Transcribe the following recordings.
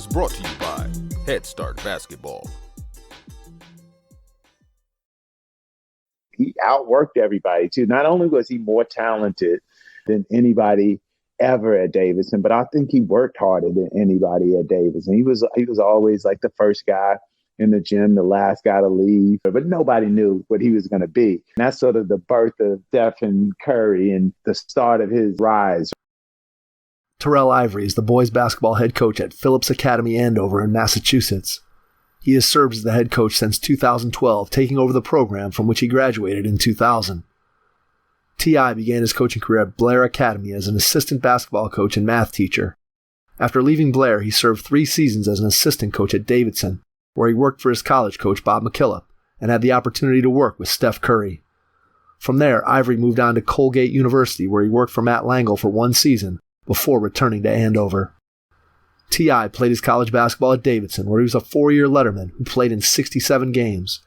is brought to you by Head Start Basketball. He outworked everybody, too. Not only was he more talented than anybody ever at Davidson, but I think he worked harder than anybody at Davidson. He was always like the first guy in the gym, the last guy to leave, but nobody knew what he was going to be. And that's sort of the birth of Steph Curry and the start of his rise. Terrell Ivory is the boys basketball head coach at Phillips Academy Andover in Massachusetts. He has served as the head coach since 2012, taking over the program from which he graduated in 2000. T.I. began his coaching career at Blair Academy as an assistant basketball coach and math teacher. After leaving Blair, he served 3 seasons as an assistant coach at Davidson, where he worked for his college coach Bob McKillop and had the opportunity to work with Steph Curry. From there, Ivory moved on to Colgate University, where he worked for Matt Langel for 1 season before returning to Andover. T.I. played his college basketball at Davidson, where he was a 4-year letterman who played in 67 games.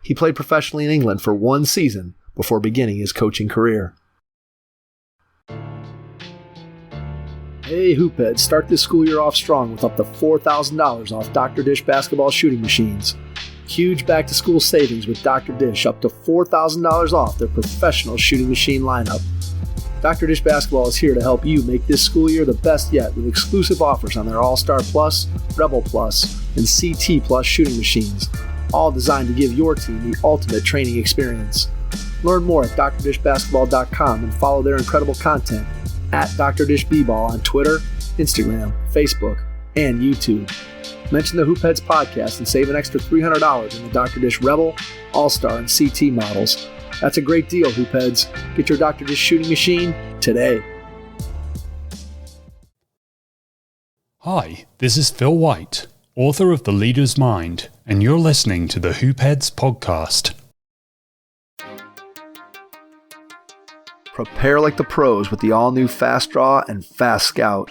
He played professionally in England for 1 season before beginning his coaching career. Hey Hoopheads, start this school year off strong with up to $4,000 off Dr. Dish basketball shooting machines. Huge back-to-school savings with Dr. Dish, up to $4,000 off their professional shooting machine lineup. Dr. Dish Basketball is here to help you make this school year the best yet with exclusive offers on their All-Star Plus, Rebel Plus, and CT Plus shooting machines, all designed to give your team the ultimate training experience. Learn more at drdishbasketball.com and follow their incredible content at Dr. Dish B-Ball on Twitter, Instagram, Facebook, and YouTube. Mention the Hoopheads podcast and save an extra $300 in the Dr. Dish Rebel, All-Star, and CT models. That's a great deal, Hoopheads. Get your Dr. Dish shooting machine today. Hi, this is Phil White, author of The Leader's Mind, and you're listening to the Hoopheads podcast. Prepare like the pros with the all-new Fast Draw and Fast Scout.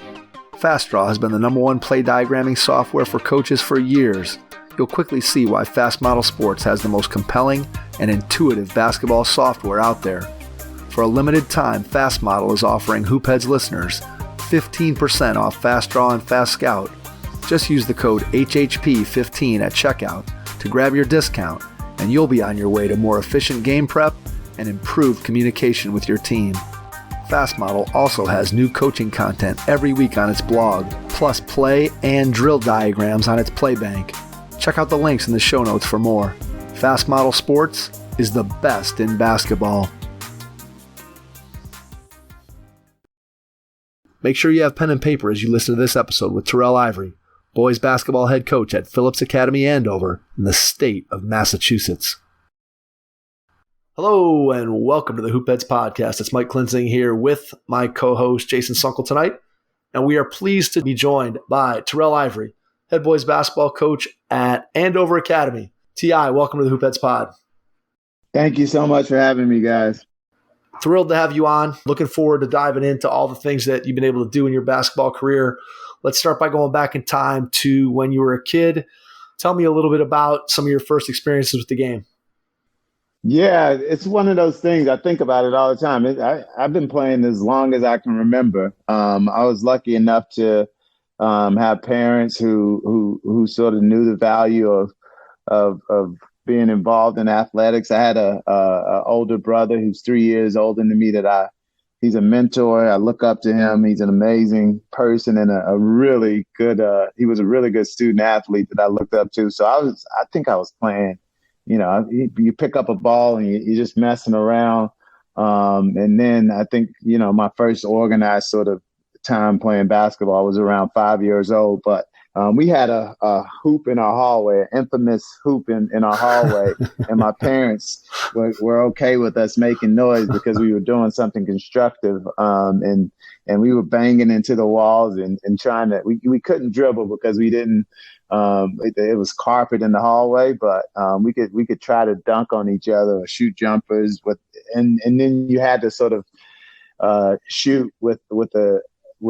Fast Draw has been the #1 play diagramming software for coaches for years. You'll quickly see why Fast Model Sports has the most compelling and intuitive basketball software out there. For a limited time, Fast Model is offering Hoopheads listeners 15% off Fast Draw and Fast Scout. Just use the code HHP15 at checkout to grab your discount, and you'll be on your way to more efficient game prep and improved communication with your team. Fast Model also has new coaching content every week on its blog, plus play and drill diagrams on its Playbank. Check out the links in the show notes for more. Fast Model Sports is the best in basketball. Make sure you have pen and paper as you listen to this episode with Terrell Ivory, boys basketball head coach at Phillips Academy Andover in the state of Massachusetts. Hello and welcome to the Hoopheads podcast. It's Mike Klinzing here with my co-host Jason Sunkel tonight, and we are pleased to be joined by Terrell Ivory, head boys basketball coach at Andover Academy. T.I., welcome to the Hoopheads pod. Thank you so much for having me, guys. Thrilled to have you on. Looking forward to diving into all the things that you've been able to do in your basketball career. Let's start by going back in time to when you were a kid. Tell me a little bit about some of your first experiences with the game. Yeah, it's one of those things. I think about it all the time. I've been playing as long as I can remember. I was lucky enough to have parents who sort of knew the value of being involved in athletics. I had a older brother who's 3 years older than me he's a mentor. I look up to him. He's an amazing person and a really good, he was a really good student athlete that I looked up to. So I think I was playing, you pick up a ball and you're just messing around. And then I think, my first organized sort of time playing basketball was around 5 years old, but we had a hoop in our hallway, an infamous hoop in our hallway, and my parents were okay with us making noise because we were doing something constructive, and we were banging into the walls and trying to. We couldn't dribble because we didn't. It was carpet in the hallway, but we could try to dunk on each other or shoot jumpers and then you had to sort of shoot with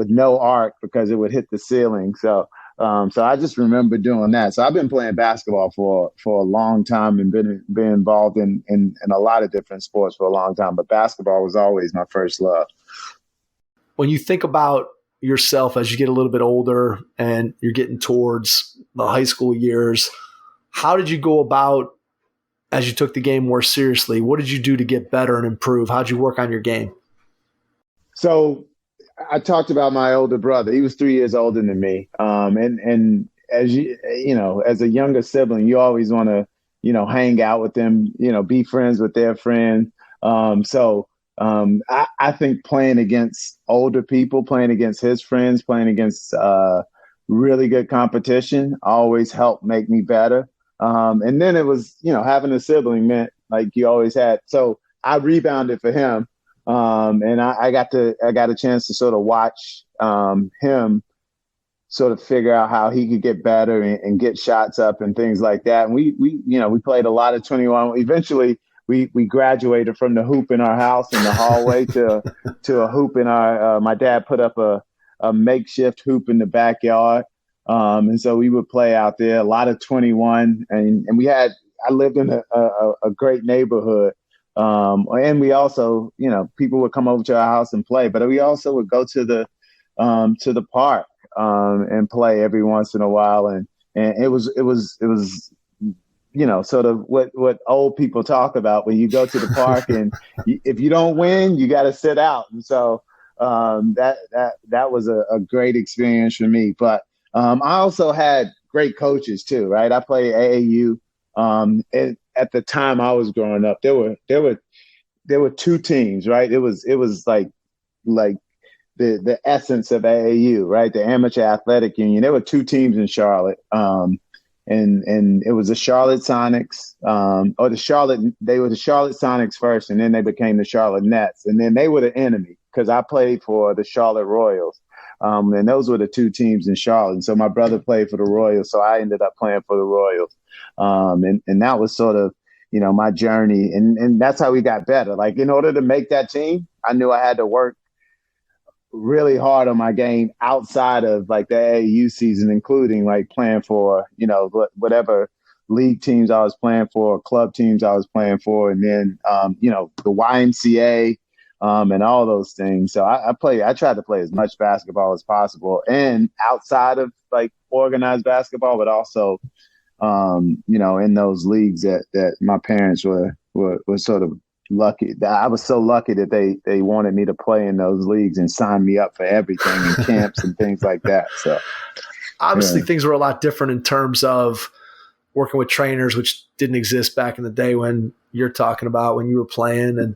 no arc because it would hit the ceiling. So I just remember doing that. So I've been playing basketball for a long time and been involved in a lot of different sports for a long time. But basketball was always my first love. When you think about yourself as you get a little bit older and you're getting towards the high school years? How did you go about as you took the game more seriously? What did you do to get better and improve? How'd you work on your game? So I talked about my older brother. He was 3 years older than me. And as as a younger sibling, you always want to, hang out with them, be friends with their friends. I think playing against older people, playing against his friends, playing against really good competition always helped make me better. And then it was, having a sibling meant like you always had. So I rebounded for him. And I got a chance to sort of watch him sort of figure out how he could get better and get shots up and things like that. And we played a lot of 21. Eventually we graduated from the hoop in our house in the hallway to a hoop in our, my dad put up a makeshift hoop in the backyard. And so we would play out there, a lot of 21. And I lived in a great neighborhood. And we also, people would come over to our house and play, but we also would go to the park, and play every once in a while. And it was, sort of what old people talk about when you go to the park and if you don't win, you got to sit out. And so, that was a great experience for me. But, I also had great coaches too, right? I played AAU. And at the time I was growing up, there were two teams, right? It was like the essence of AAU, right? The Amateur Athletic Union. There were two teams in Charlotte. And it was the Charlotte Sonics, they were the Charlotte Sonics first, and then they became the Charlotte Nets. And then they were the enemy because I played for the Charlotte Royals. And those were the two teams in Charlotte. And so my brother played for the Royals, so I ended up playing for the Royals. And that was sort of, my journey. And that's how we got better. Like, in order to make that team, I knew I had to work really hard on my game outside of like the AAU season, including like playing for, whatever league teams I was playing for, club teams I was playing for, and then, the YMCA, and all those things. So I tried to play as much basketball as possible and outside of like organized basketball, but also, in those leagues that my parents were sort of lucky. I was so lucky that they wanted me to play in those leagues and sign me up for everything and camps and things like that. So obviously things were a lot different in terms of working with trainers, which didn't exist back in the day when you're talking about when you were playing.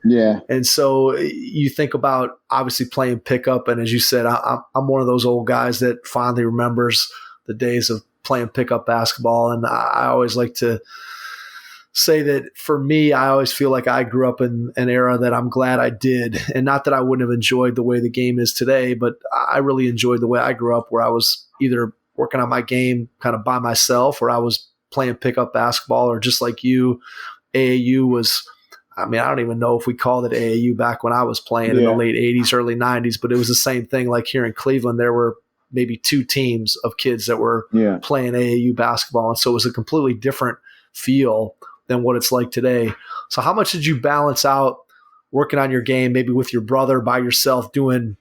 And so you think about obviously playing pickup. And as you said, I'm one of those old guys that fondly remembers the days of playing pickup basketball. And I always like to say that for me, I always feel like I grew up in an era that I'm glad I did. And not that I wouldn't have enjoyed the way the game is today, but I really enjoyed the way I grew up, where I was either working on my game kind of by myself, or I was playing pickup basketball, or just like you, AAU was, I don't even know if we called it AAU back when I was playing in the late 80s, early 90s, but it was the same thing. Like here in Cleveland, there were maybe two teams of kids that were playing AAU basketball. And so it was a completely different feel than what it's like today. So how much did you balance out working on your game, maybe with your brother, by yourself, doing,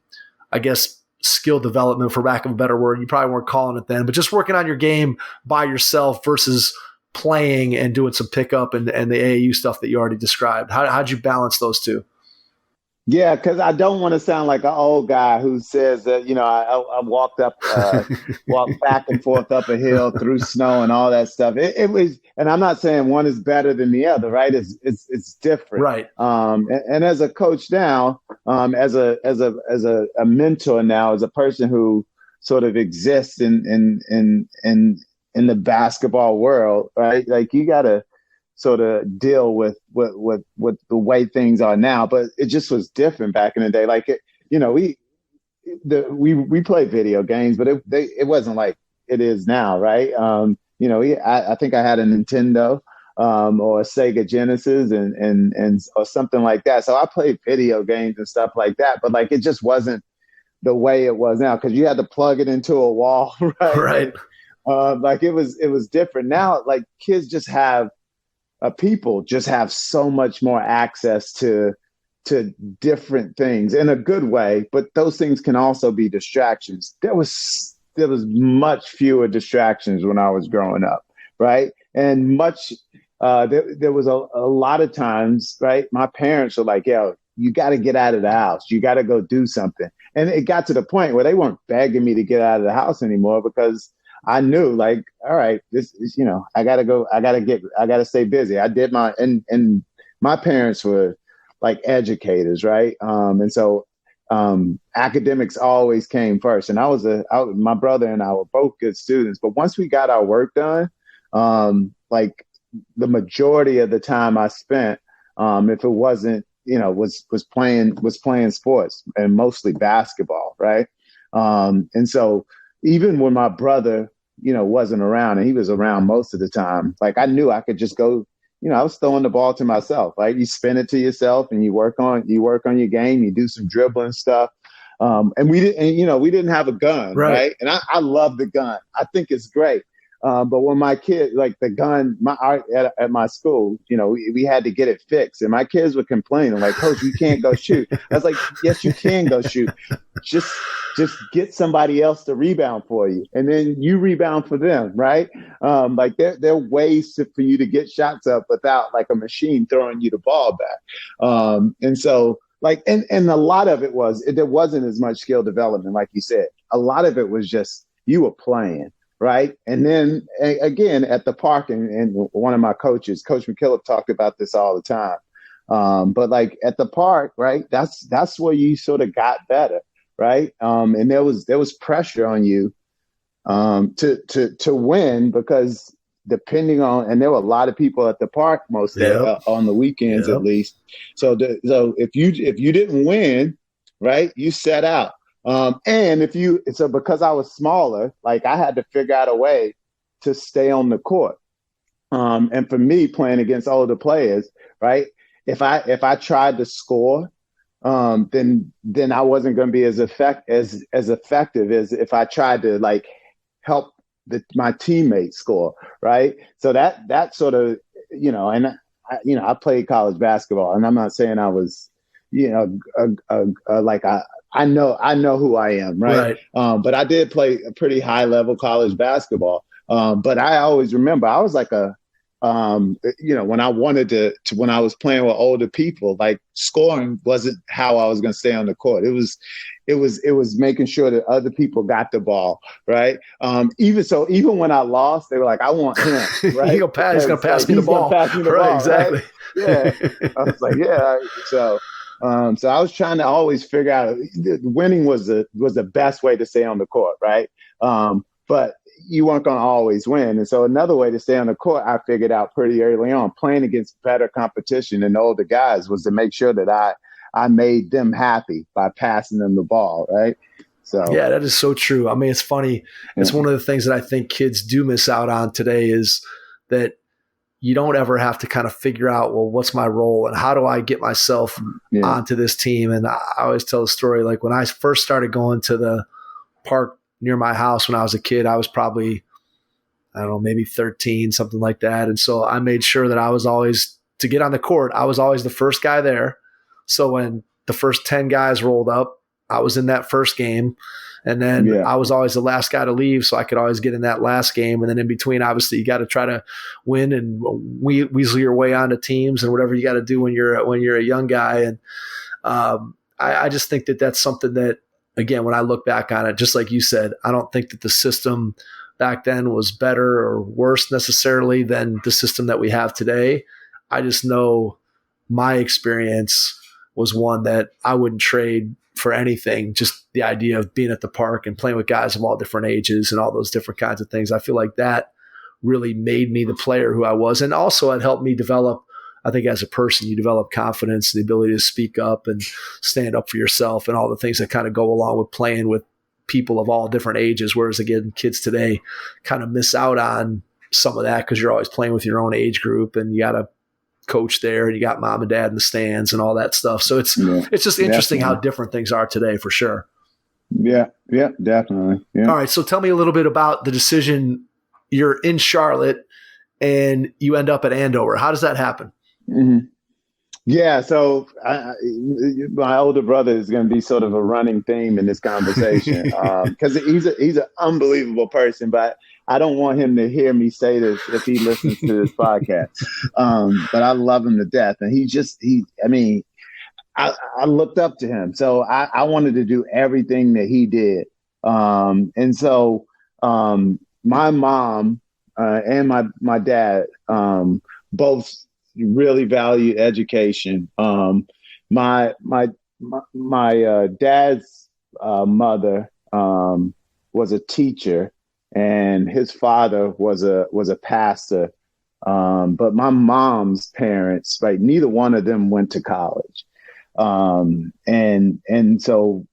I guess, skill development, for lack of a better word? You probably weren't calling it then, but just working on your game by yourself versus playing and doing some pickup and the AAU stuff that you already described. How'd you balance those two? Yeah, because I don't want to sound like an old guy who says that, I walked back and forth up a hill through snow and all that stuff. It was, and I'm not saying one is better than the other, right? It's different, right? And as a coach now, as a mentor now, as a person who sort of exists in the basketball world, right? Like, you got to sort of deal with the way things are now, but it just was different back in the day. Like, we played video games, but it wasn't like it is now, right? I think I had a Nintendo or a Sega Genesis and or something like that. So I played video games and stuff like that, but like, it just wasn't the way it was now, because you had to plug it into a wall, right? Right. Like, it was different. Now, like, kids just have people just have so much more access to to different things in a good way, but those things can also be distractions. There was much fewer distractions when I was growing up, right? And there was a lot of times, right? My parents were like, yo, you got to get out of the house. You got to go do something. And it got to the point where they weren't begging me to get out of the house anymore, because I knew, like, all right, this is, I got to go. I got to stay busy. I did and my parents were like educators, right? And so academics always came first. And my brother and I were both good students. But once we got our work done, like the majority of the time I spent, if it wasn't, was playing sports, and mostly basketball, right? And so even when my brother, wasn't around, and he was around most of the time, like I knew I could just go, I was throwing the ball to myself. Like, you spin it to yourself and you work on your game, you do some dribbling stuff. And we didn't have a gun, right? And I love the gun. I think it's great. But when my kid, like the gun, at my school, we had to get it fixed, and my kids were complaining, like, Coach, you can't go shoot. I was like, yes, you can go shoot. Just get somebody else to rebound for you, and then you rebound for them, right? Like there are ways for you to get shots up without like a machine throwing you the ball back. And so like, and a lot of it there wasn't as much skill development, like you said. A lot of it was just you were playing. Right. And then again, at the park, and one of my coaches, Coach McKillop, talked about this all the time. But like at the park, right, that's where you sort of got better. Right. And there was pressure on you to win, because depending on, and there were a lot of people at the park most on the weekends, at least. So if you didn't win, right, you set out. And because I was smaller, like I had to figure out a way to stay on the court. And for me, playing against older players, right, if I tried to score, then I wasn't going to be as effective as if I tried to like help my teammates score, right? So that sort of, and I played college basketball, and I'm not saying I was, I know who I am, right? But I did play a pretty high level college basketball. But I always remember I was like when I wanted to when I was playing with older people, like scoring wasn't how I was going to stay on the court. It was making sure that other people got the ball, right? Even when I lost, they were like, I want him, right? He's going to pass me the ball. Right, exactly. Right? Yeah. I was like, yeah. So I was trying to always figure out winning was the best way to stay on the court, right? But you weren't going to always win. And so another way to stay on the court, I figured out pretty early on, playing against better competition and older guys, was to make sure that I made them happy by passing them the ball, right? So yeah, that is so true. I mean, it's funny. It's one of the things that I think kids do miss out on today, is that you don't ever have to kind of figure out, well, what's my role and how do I get myself onto this team? And I always tell the story, like when I first started going to the park near my house when I was a kid, I was probably, I don't know, maybe 13, something like that. And so I made sure that I was always, to get on the court, I was always the first guy there. So when the first 10 guys rolled up, I was in that first game. And then I was always the last guy to leave, so I could always get in that last game. And then in between, obviously, you got to try to win and weasel your way onto teams and whatever you got to do when you're a young guy. And I just think that that's something that, again, when I look back on it, just like you said, I don't think that the system back then was better or worse necessarily than the system that we have today. I just know my experience was one that I wouldn't trade for anything. Just the idea of being at the park and playing with guys of all different ages and all those different kinds of things. I feel like that really made me the player who I was. And also it helped me develop, I think as a person, you develop confidence, the ability to speak up and stand up for yourself and all the things that kind of go along with playing with people of all different ages. Whereas again, kids today kind of miss out on some of that because you're always playing with your own age group and you got to coach there and you got mom and dad in the stands and all that stuff. So it's just interesting how different things are today for sure. Yeah, definitely. Yeah. All right. So tell me a little bit about the decision. You're in Charlotte and you end up at Andover. How does that happen? Mm-hmm. Yeah, so my older brother is going to be sort of a running theme in this conversation because he's an unbelievable person, but I don't want him to hear me say this if he listens to this podcast. But I love him to death, and I mean, I looked up to him, so I wanted to do everything that he did, and so my mom and my dad both really valued education. My dad's mother was a teacher, and his father was a pastor. But my mom's parents, right, neither one of them went to college. And so,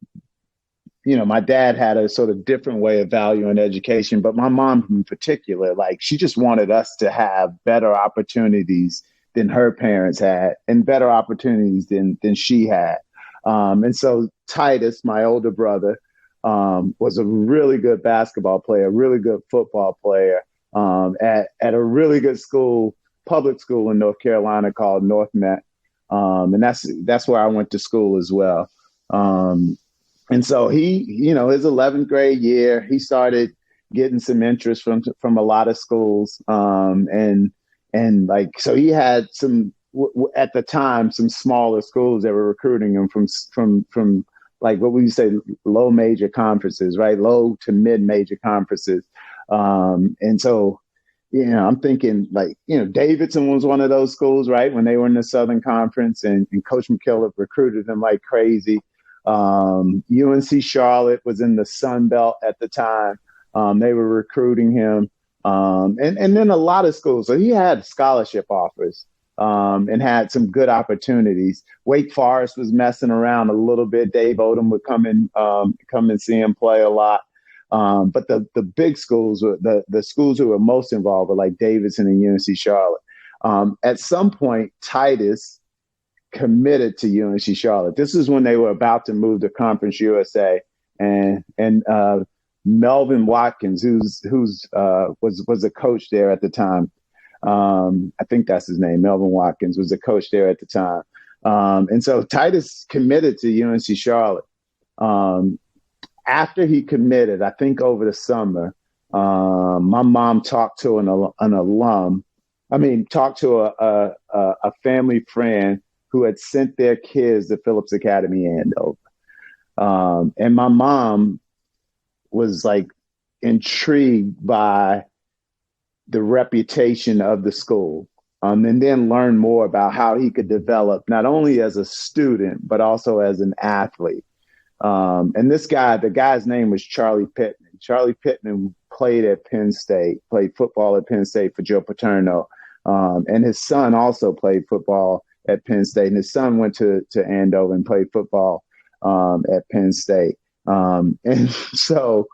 my dad had a sort of different way of valuing education, but my mom in particular, like, she just wanted us to have better opportunities than her parents had and better opportunities than she had. And so Titus, my older brother, was a really good basketball player, really good football player at a really good school, public school in North Carolina called North Met. And that's where I went to school as well. And so he, his 11th grade year, he started getting some interest from a lot of schools. And like, so he had at the time, some smaller schools that were recruiting him from like what we say, low major conferences, right? Low to mid major conferences. And so, I'm thinking like, Davidson was one of those schools, right? When they were in the Southern Conference, and Coach McKillop recruited them like crazy. UNC Charlotte was in the Sun Belt at the time. They were recruiting him. And then a lot of schools. So he had scholarship offers and had some good opportunities. Wake Forest was messing around a little bit. Dave Odom would come and see him play a lot. But the big schools, the schools who were most involved were like Davidson and UNC Charlotte. At some point, Titus committed to UNC Charlotte. This is when they were about to move to Conference USA, and Melvin Watkins, who's was a coach there at the time. I think that's his name. Melvin Watkins was a coach there at the time. And so Titus committed to UNC Charlotte. After he committed, I think over the summer, my mom talked to talked to a family friend who had sent their kids to Phillips Academy Andover. And my mom was like intrigued by the reputation of the school, and then learn more about how he could develop not only as a student, but also as an athlete. And the guy's name was Charlie Pittman. Charlie Pittman played football at Penn State for Joe Paterno. And his son also played football at Penn State. And his son went to Andover and played football at Penn State. And so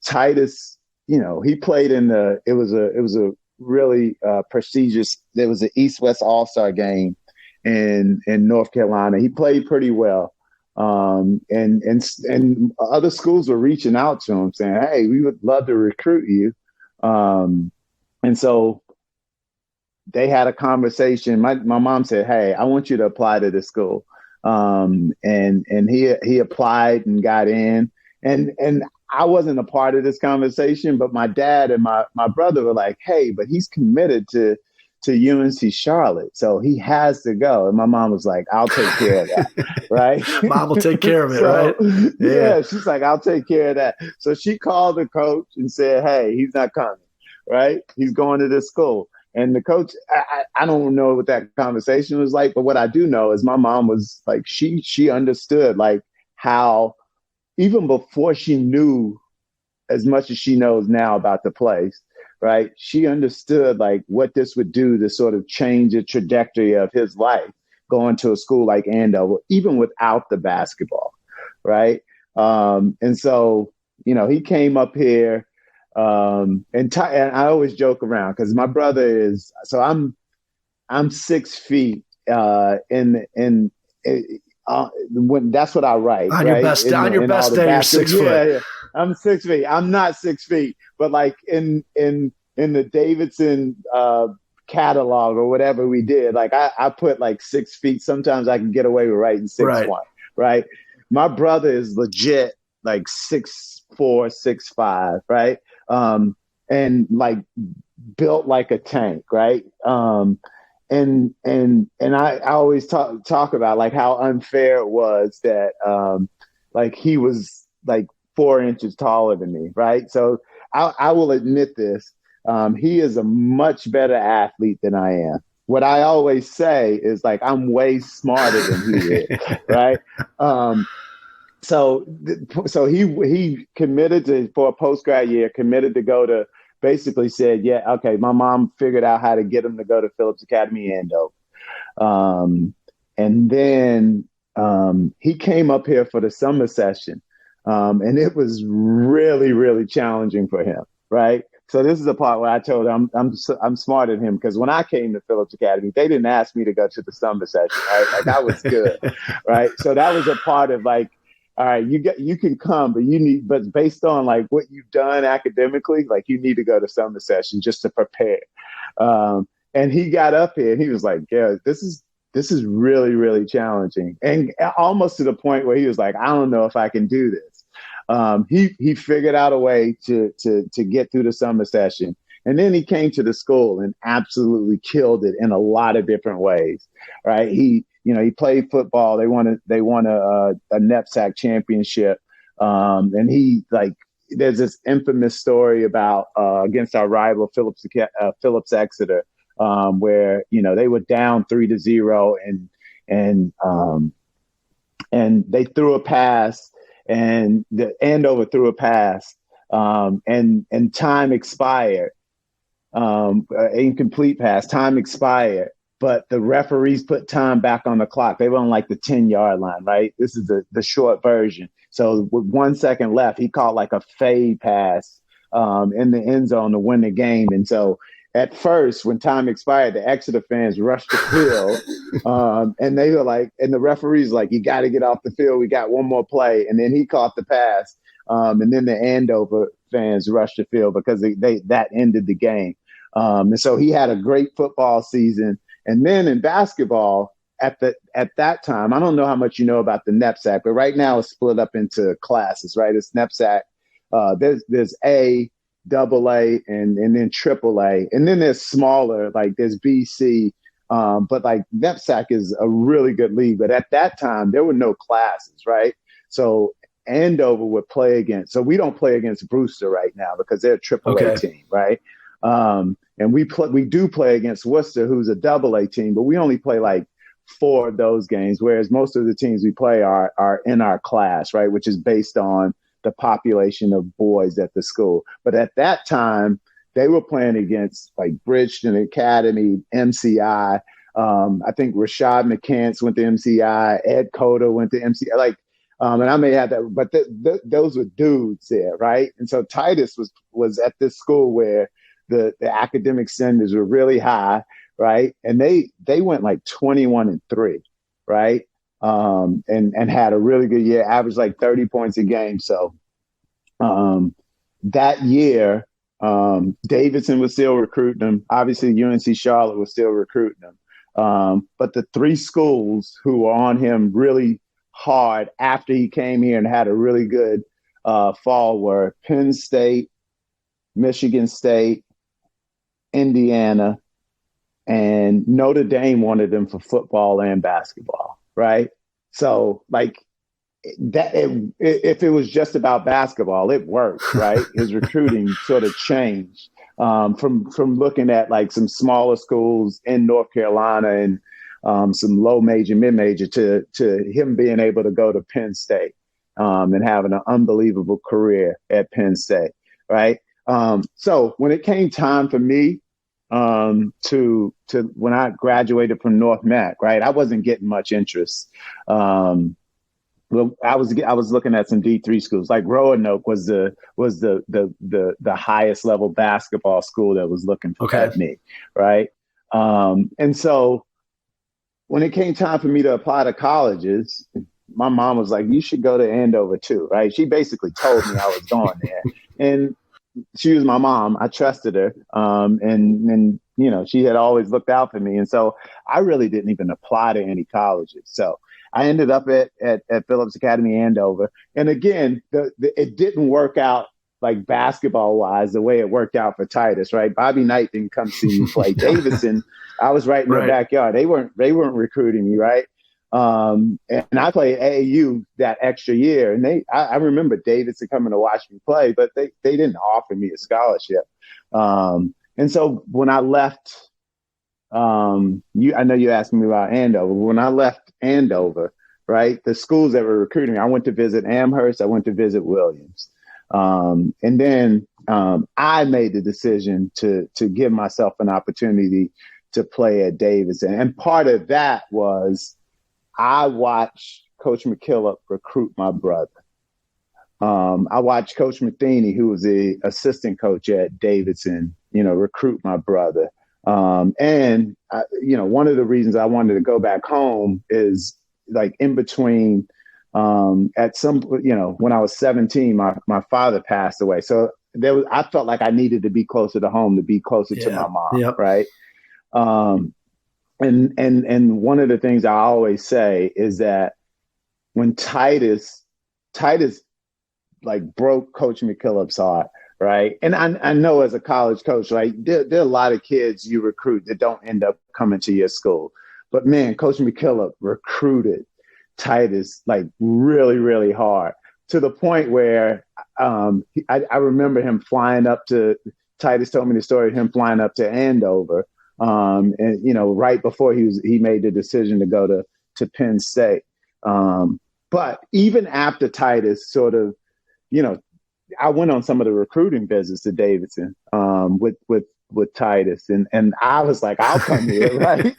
Titus, he played it was a really prestigious, there was an East-West All-Star game in North Carolina. He played pretty well. And other schools were reaching out to him saying, hey, we would love to recruit you. And so they had a conversation. My mom said, hey, I want you to apply to this school. And he applied and got in, and I wasn't a part of this conversation, but my dad and my brother were like, hey, but he's committed to UNC Charlotte, so he has to go. And my mom was like, I'll take care of that. Right. Mom will take care of it. Right. Yeah. She's like, I'll take care of that. So she called the coach and said, hey, he's not coming. Right. He's going to this school. And the coach, I don't know what that conversation was like, but what I do know is my mom was like, she understood like how, even before she knew as much as she knows now about the place, right? She understood like what this would do to sort of change the trajectory of his life, going to a school like Andover, even without the basketball, right? And so, he came up here, and I always joke around because my brother is, so I'm 6 feet, when that's what I write. On right? your best day, you're 6 foot. Yeah, I'm 6 feet. I'm not 6 feet, but like in the Davidson catalog or whatever we did. Like I put like 6 feet. Sometimes I can get away with writing 6'1", right? My brother is legit like 6'4", 6'5", right? And like built like a tank, right? And I always talk about like how unfair it was that like he was like 4 inches taller than me, right? So I will admit this. He is a much better athlete than I am. What I always say is like, I'm way smarter than he is, right? So he committed for a post-grad year, committed to go to, basically said, yeah, okay, my mom figured out how to get him to go to Phillips Academy Andover. And then he came up here for the summer session. And it was really, really challenging for him, right? So this is the part where I told him I'm smarter than him, because when I came to Phillips Academy, they didn't ask me to go to the summer session, right? Like I was good, right? So that was a part of like, all right, you can come, but based on like what you've done academically, like you need to go to summer session just to prepare. And he got up here and he was like, yeah, this is really, really challenging. And almost to the point where he was like, I don't know if I can do this. He figured out a way to get through the summer session. And then he came to the school and absolutely killed it in a lot of different ways, right? He played football. They won a NEPSAC championship. And he there's this infamous story about against our rival Phillips Exeter, where they were down 3-0 and they threw a pass. And the Andover threw a pass, and time expired. Incomplete pass, time expired, but the referees put time back on the clock. They were on like the 10-yard line, right? This is the short version. So with 1 second left, he called like a fade pass in the end zone to win the game. And so at first, when time expired, the Exeter fans rushed the field, and they were like, and the referee's like, you got to get off the field. We got one more play. And then he caught the pass. And then the Andover fans rushed the field because that ended the game. And so he had a great football season. And then in basketball, at that time, I don't know how much you know about the NEPSAC, but right now it's split up into classes, right? It's NEPSAC. There's A, AA, and then AAA. And then there's smaller, like there's BC. But like NEPSAC is a really good league. But at that time, there were no classes, right? So Andover would play against. So we don't play against Brewster right now because they're a AAA team, right? And we do play against Worcester, who's a AA team, but we only play like 4 of those games, whereas most of the teams we play are in our class, right, which is based on the population of boys at the school. But at that time, they were playing against like Bridgeton Academy, MCI. I think Rashad McCants went to MCI, Ed Cota went to MCI. And I may have that, but those were dudes there, right? And so Titus was at this school where the academic standards were really high, right? And they went like 21-3, right? And had a really good year, averaged like 30 points a game. So that year, Davidson was still recruiting them. Obviously, UNC Charlotte was still recruiting them. But the 3 schools who were on him really hard after he came here and had a really good fall were Penn State, Michigan State, Indiana, and Notre Dame wanted them for football and basketball, right? So like that, if it was just about basketball, it worked, right? His recruiting sort of changed from looking at like some smaller schools in North Carolina and some low major, mid major to him being able to go to Penn State and having an unbelievable career at Penn State, right? So when it came time for me to when I graduated from North Mac, right, I wasn't getting much interest. Well, I was looking at some D3 schools, like Roanoke was the highest level basketball school that was looking at me, right? And so when it came time for me to apply to colleges, my mom was like, "You should go to Andover too," right? She basically told me I was going there, and she was my mom. I trusted her. And she had always looked out for me. And so I really didn't even apply to any colleges. So I ended up at Phillips Academy Andover. And again, it didn't work out like basketball wise the way it worked out for Titus, right? Bobby Knight didn't come see me play. Davidson, I was right in their backyard. They weren't recruiting me, right? And I played AAU that extra year, and I remember Davidson coming to watch me play, but they didn't offer me a scholarship. And so when I left, I know you asked me about Andover. When I left Andover, right, the schools that were recruiting, I went to visit Amherst, I went to visit Williams. And then I made the decision to give myself an opportunity to play at Davidson. And part of that was I watched Coach McKillop recruit my brother. I watched Coach Matheny, who was the assistant coach at Davidson, recruit my brother. And one of the reasons I wanted to go back home is like in between, at some, when I was 17, my father passed away. So I felt like I needed to be closer to home, to be closer to my mom. Yep. Right. And one of the things I always say is that when Titus like broke Coach McKillop's heart, right? And I know as a college coach, right, there are a lot of kids you recruit that don't end up coming to your school. But man, Coach McKillop recruited Titus like really, really hard, to the point where I remember him flying up to, Titus told me the story of him flying up to Andover. And right before he made the decision to go to Penn State. But even after Titus sort of, I went on some of the recruiting visits to Davidson with Titus, and I was like, I'll come here, right?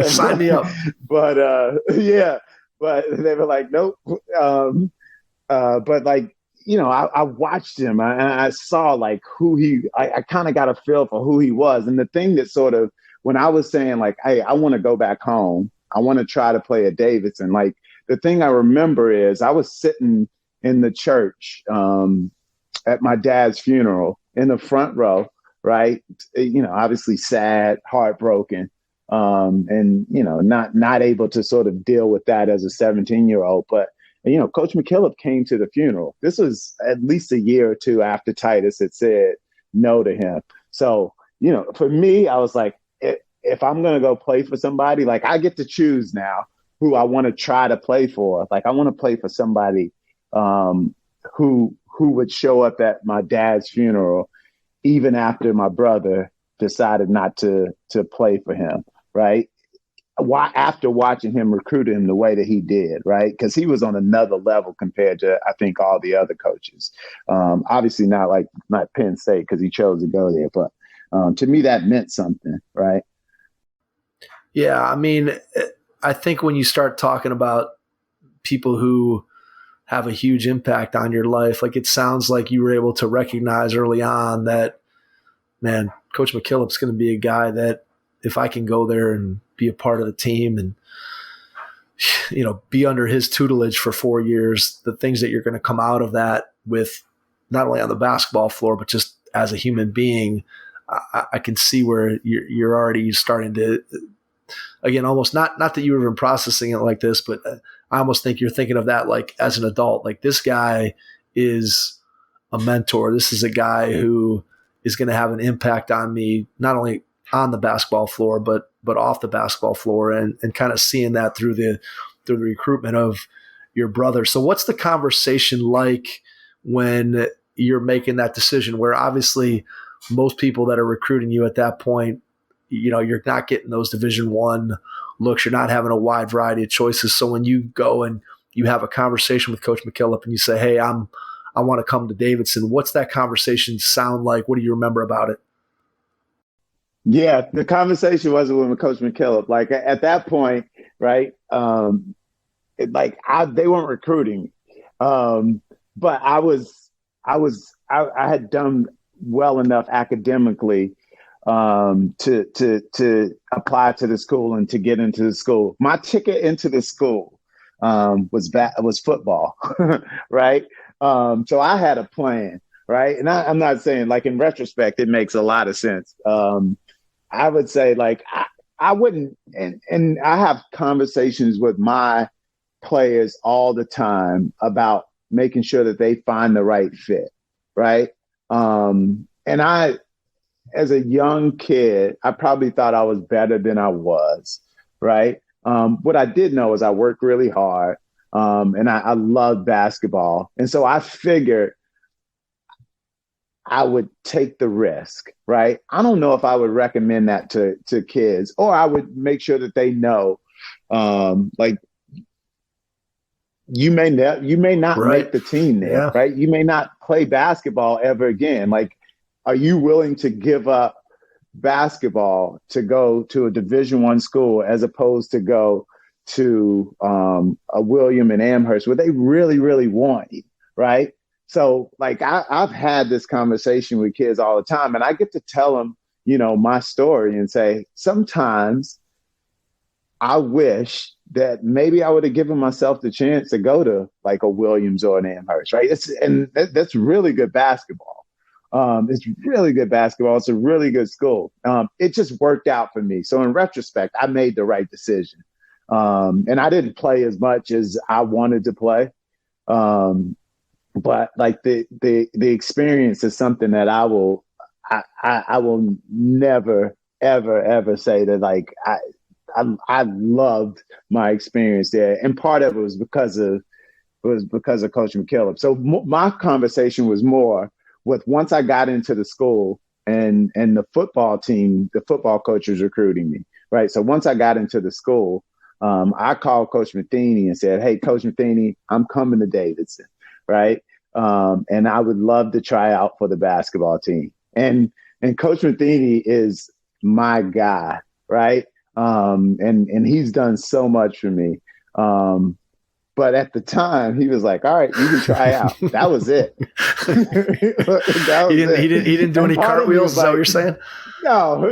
Sign me up. But but they were like, nope. But like, I watched him and I saw like I kind of got a feel for who he was. And the thing that sort of, when I was saying like, hey, I want to go back home, I want to try to play at Davidson. Like the thing I remember is I was sitting in the church at my dad's funeral in the front row, right? Obviously sad, heartbroken, and, not able to sort of deal with that as a 17-year-old. But Coach McKillop came to the funeral. This was at least a year or two after Titus had said no to him. So, for me, I was like, if I'm going to go play for somebody, like I get to choose now who I want to try to play for. Like I want to play for somebody who would show up at my dad's funeral, even after my brother decided not to play for him, right? After watching him recruit him the way that he did, right? Because he was on another level compared to, I think, all the other coaches. Obviously not Penn State because he chose to go there. But to me, that meant something, right? Yeah, I mean, I think when you start talking about people who have a huge impact on your life, like it sounds like you were able to recognize early on that, man, Coach McKillop's going to be a guy that if I can go there and be a part of the team and, be under his tutelage for 4 years, the things that you're going to come out of that with, not only on the basketball floor, but just as a human being, I can see where you're already starting to, again, almost not that you were even processing it like this, but I almost think you're thinking of that like as an adult, like this guy is a mentor. This is a guy who is going to have an impact on me, not only on the basketball floor, but off the basketball floor, and kind of seeing that through the recruitment of your brother. So what's the conversation like when you're making that decision, where obviously most people that are recruiting you at that point, you're not getting those Division I looks, you're not having a wide variety of choices. So when you go and you have a conversation with Coach McKillop and you say, hey, I want to come to Davidson, what's that conversation sound like? What do you remember about it? Yeah, the conversation wasn't with Coach McKillop. Like at that point, right? They weren't recruiting, but I had done well enough academically to apply to the school and to get into the school. My ticket into the school was football, right? So I had a plan. right? And I'm not saying, like, in retrospect, it makes a lot of sense. I would say, like, I wouldn't, and I have conversations with my players all the time about making sure that they find the right fit, right? And as a young kid, I probably thought I was better than I was, right? What I did know is I worked really hard, and I loved basketball. And so I figured I would take the risk, right? I don't know if I would recommend that to kids, or I would make sure that they know, like, you may not Right. make the team there, Yeah. right? You may not play basketball ever again. Like, are you willing to give up basketball to go to a Division I school as opposed to go to a William and Amherst where they really, really want you, right? So, like, I've had this conversation with kids all the time, and I get to tell them, my story and say, sometimes I wish that maybe I would have given myself the chance to go to, like, a Williams or an Amherst, right? That's really good basketball. It's really good basketball. It's a really good school. It just worked out for me. So in retrospect, I made the right decision. And I didn't play as much as I wanted to play. But, like, the experience is something that I will never, ever, ever say that, like, I loved my experience there. And part of it was because of Coach McKillop. So my conversation was more with, once I got into the school and the football team, the football coach was recruiting me, right? So once I got into the school, I called Coach Matheny and said, "Hey, Coach Matheny, I'm coming to Davidson, right? And I would love to try out for the basketball team." And Coach Matheny is my guy, right? And he's done so much for me. But at the time, he was like, "All right, you can try out." That was it. He didn't do any cartwheels. Is that what you're saying? No,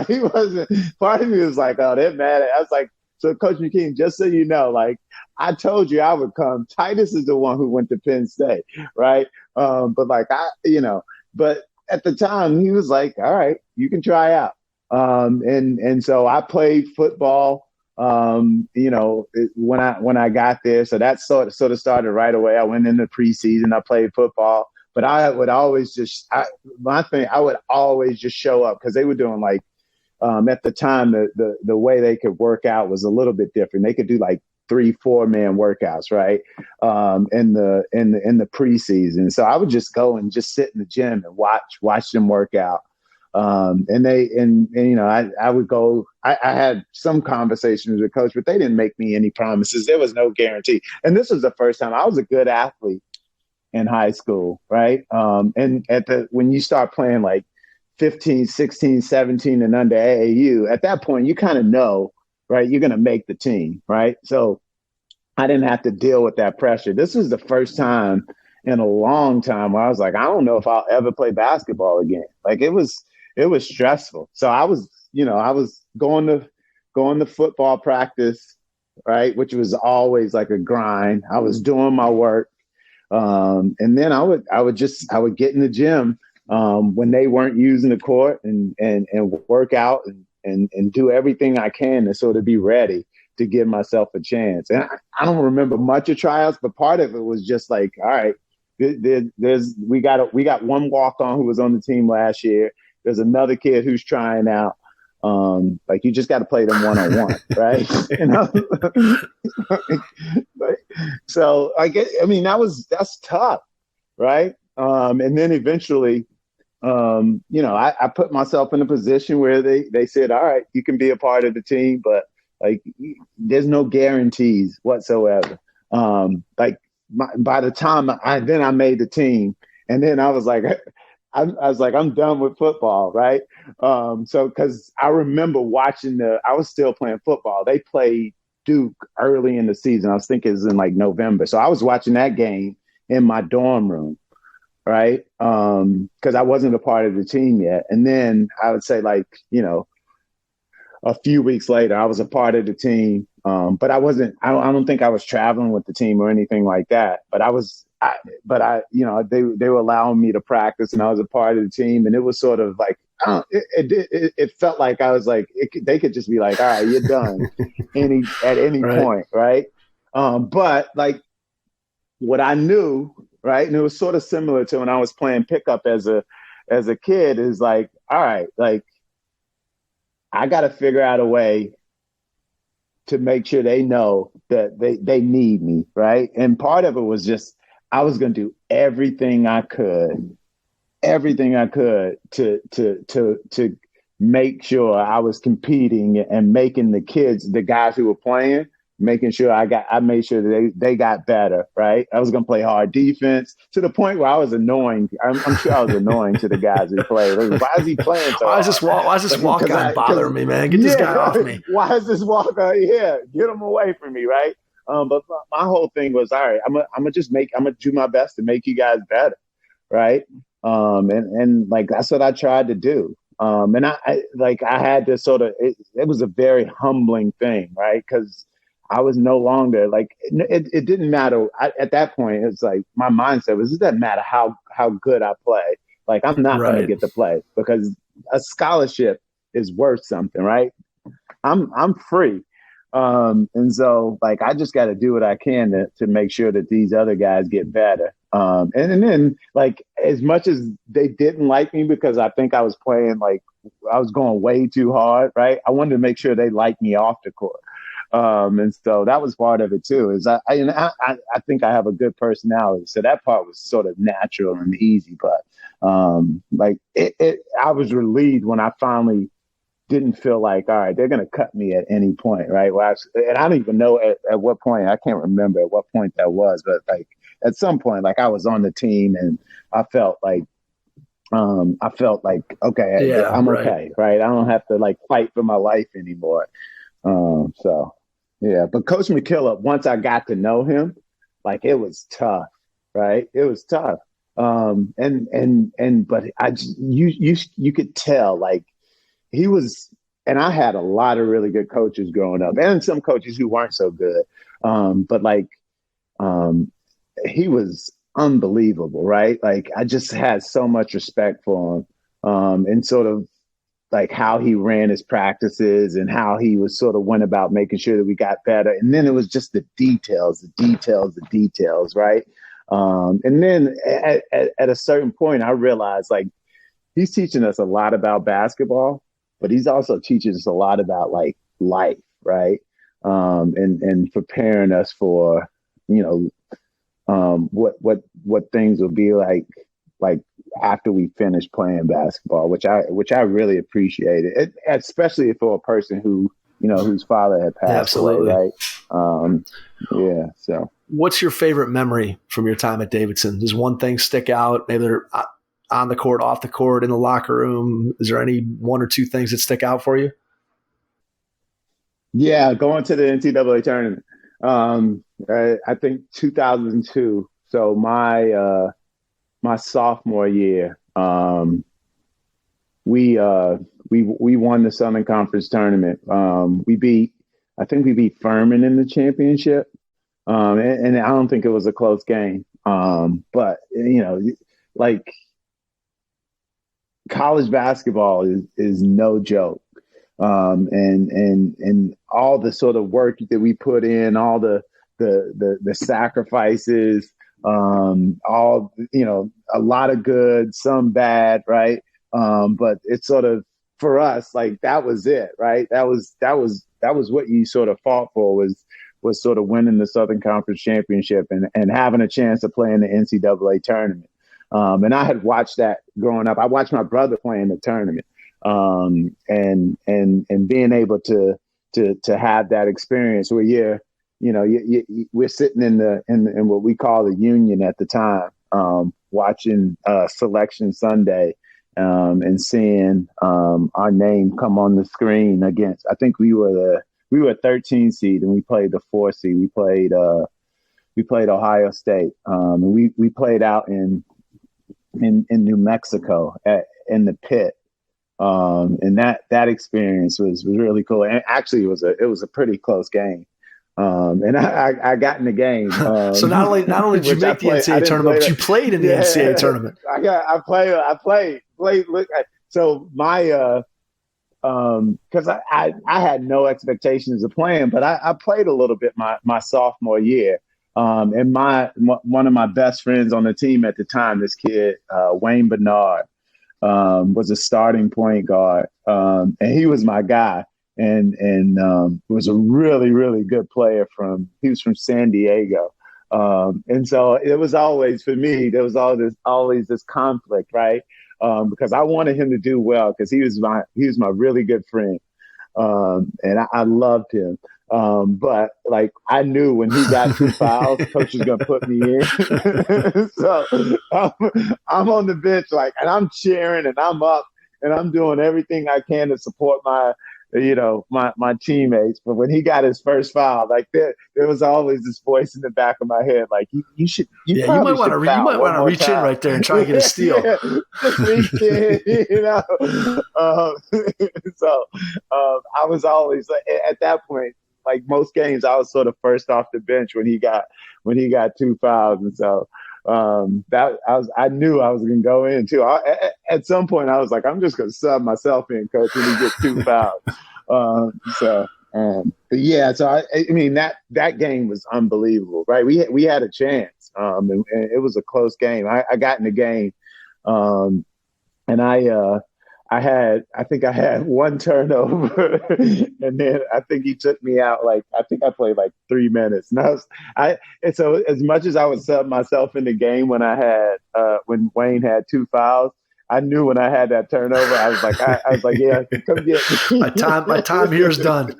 he wasn't. Part of me was like, "Oh, they're mad." I was like, "So, Coach McKean, just so you know, like, I told you I would come. Titus is the one who went to Penn State, right? But, like, but at the time, he was like, 'All right, you can try out.'" And so I played football, when I got there. So that sort of started right away. I went into preseason, I played football, but I would always just show up, because they were doing, like, at the time, the way they could work out was a little bit different. They could do, like, 3-4 man workouts, right? In the preseason. So I would just go and just sit in the gym and watch them work out. I would go, I had some conversations with Coach, but they didn't make me any promises. There was no guarantee. And this was the first time I was a good athlete in high school, right? And when you start playing, like, 15, 16, 17 and under AAU, at that point, you kind of know, right, you're going to make the team, right? So I didn't have to deal with that pressure. This was the first time in a long time where I was like, I don't know if I'll ever play basketball again. Like, it was stressful. So I was going to football practice, right, which was always like a grind. I was doing my work. And then I would get in the gym when they weren't using the court and work out and do everything I can to sort of be ready to give myself a chance. And I don't remember much of tryouts, but part of it was just like, all right, we got one walk-on who was on the team last year. There's another kid who's trying out. Like, you just got to play them one-on-one, right? So that's tough, right? And then eventually, I put myself in a position where they said, "All right, you can be a part of the team, but, like, there's no guarantees whatsoever." By the time I made the team, and then I was like, I'm done with football, right? So, because I remember watching I was still playing football. They played Duke early in the season. I was thinking it was in, like, November. So I was watching that game in my dorm room, right? Because I wasn't a part of the team yet. And then I would say, like, a few weeks later, I was a part of the team. But I don't think I was traveling with the team or anything like that. But I was they were allowing me to practice, and I was a part of the team, and it was sort of like, it felt like I was like, they could just be like, all right, you're done at any Right. point. Right. But like what I knew, right. And it was sort of similar to when I was playing pickup as a kid, is like, all right, like I got to figure out a way to make sure they know that they need me. Right. And part of it was just, I was going to do everything I could to make sure I was competing and making the guys who were playing, making sure I made sure that they got better. Right. I was going to play hard defense to the point where I was annoying. I'm sure I was annoying to the guys who played. Why is he playing so hard? Why is this walk guy bothering me, man? Get this guy off me. Why is this walk guy? Yeah, get him away from me. Right. But my whole thing was, all right, I'm gonna do my best to make you guys better. Right. And like, that's what I tried to do. And I had to sort of, it was a very humbling thing, right? Because I was no longer like, it didn't matter. At that point, it's like, my mindset was, it doesn't matter how good I play. Like, I'm not going to get to play, because a scholarship is worth something, right? I'm free. And so like, I just got to do what I can to make sure that these other guys get better. And then like, as much as they didn't like me because I think I was playing, like I was going way too hard, right? I wanted to make sure they liked me off the court. And so that was part of it too, is I think I have a good personality. So that part was sort of natural and easy, but like I was relieved when I finally didn't feel like, all right, they're going to cut me at any point, right? Well, and I don't even know at what point. I can't remember at what point that was, but like at some point, like I was on the team and I felt like, okay, yeah, I'm okay, right? I don't have to like fight for my life anymore. So yeah, but Coach McKillop, once I got to know him, like it was tough, right? It was tough. But you could tell, like, he was, and I had a lot of really good coaches growing up, and some coaches who weren't so good. But like, he was unbelievable, right? Like, I just had so much respect for him, and sort of like how he ran his practices and how he was sort of went about making sure that we got better. And then it was just the details, right? And then at a certain point, I realized, like, he's teaching us a lot about basketball, but he's also teaching us a lot about like life, right? And preparing us for, what things will be like after we finish playing basketball, which I really appreciated, especially for a person who, whose father had passed away, right? Yeah. So, what's your favorite memory from your time at Davidson? Does one thing stick out? Maybe they're on the court, off the court, in the locker room. Is there any one or two things that stick out for you? Yeah, going to the NCAA tournament. I think 2002. So my sophomore year, we won the Southern Conference tournament. We beat Furman in the championship, and I don't think it was a close game. But like, college basketball is no joke. And all the sort of work that we put in, all the sacrifices, all, a lot of good, some bad, right? But it's sort of, for us, like, that was it, right? That was what you sort of fought for, was sort of winning the Southern Conference championship and having a chance to play in the NCAA tournament. And I had watched that growing up. I watched my brother play in the tournament, and being able to have that experience where we're sitting in what we call the Union at the time, watching Selection Sunday, and seeing our name come on the screen against. I think we were a 13 seed and we played the 4 seed. We played Ohio State, and we played out in New Mexico in the pit. And that experience was really cool. And actually it was a pretty close game. And I got in the game. So not only did you make the NCAA tournament, but you played in the NCAA tournament. I played. Look, so my because I had no expectations of playing, but I played a little bit my sophomore year. And one of my best friends on the team at the time, this kid Wayne Bernard, was a starting point guard, and he was my guy. And was a really, really good player he was from San Diego. And so it was always, for me, there was always this conflict, right? Because I wanted him to do well because he was my really good friend. And I loved him. But like, I knew when he got 2 fouls, coach was going to put me in. So I'm on the bench, like, and I'm cheering and I'm up and I'm doing everything I can to support my teammates. But when he got his first foul, like there was always this voice in the back of my head, like you might want to reach in right there and try to get a steal. Just reach in, So I was always, at that point, like most games, I was sort of first off the bench when he got 2 fouls, and so I knew I was going to go in too. At some point, I was like, I'm just going to sub myself in, coach, when he gets 2 fouls. So I mean that game was unbelievable, right? We had a chance, and it was a close game. I got in the game, and I think I had 1 turnover, and then I think he took me out. Like, I think I played like 3 minutes. And so as much as I would sub myself in the game when when Wayne had 2 fouls, I knew when I had that turnover, I was like, yeah, come get me. My time here is done.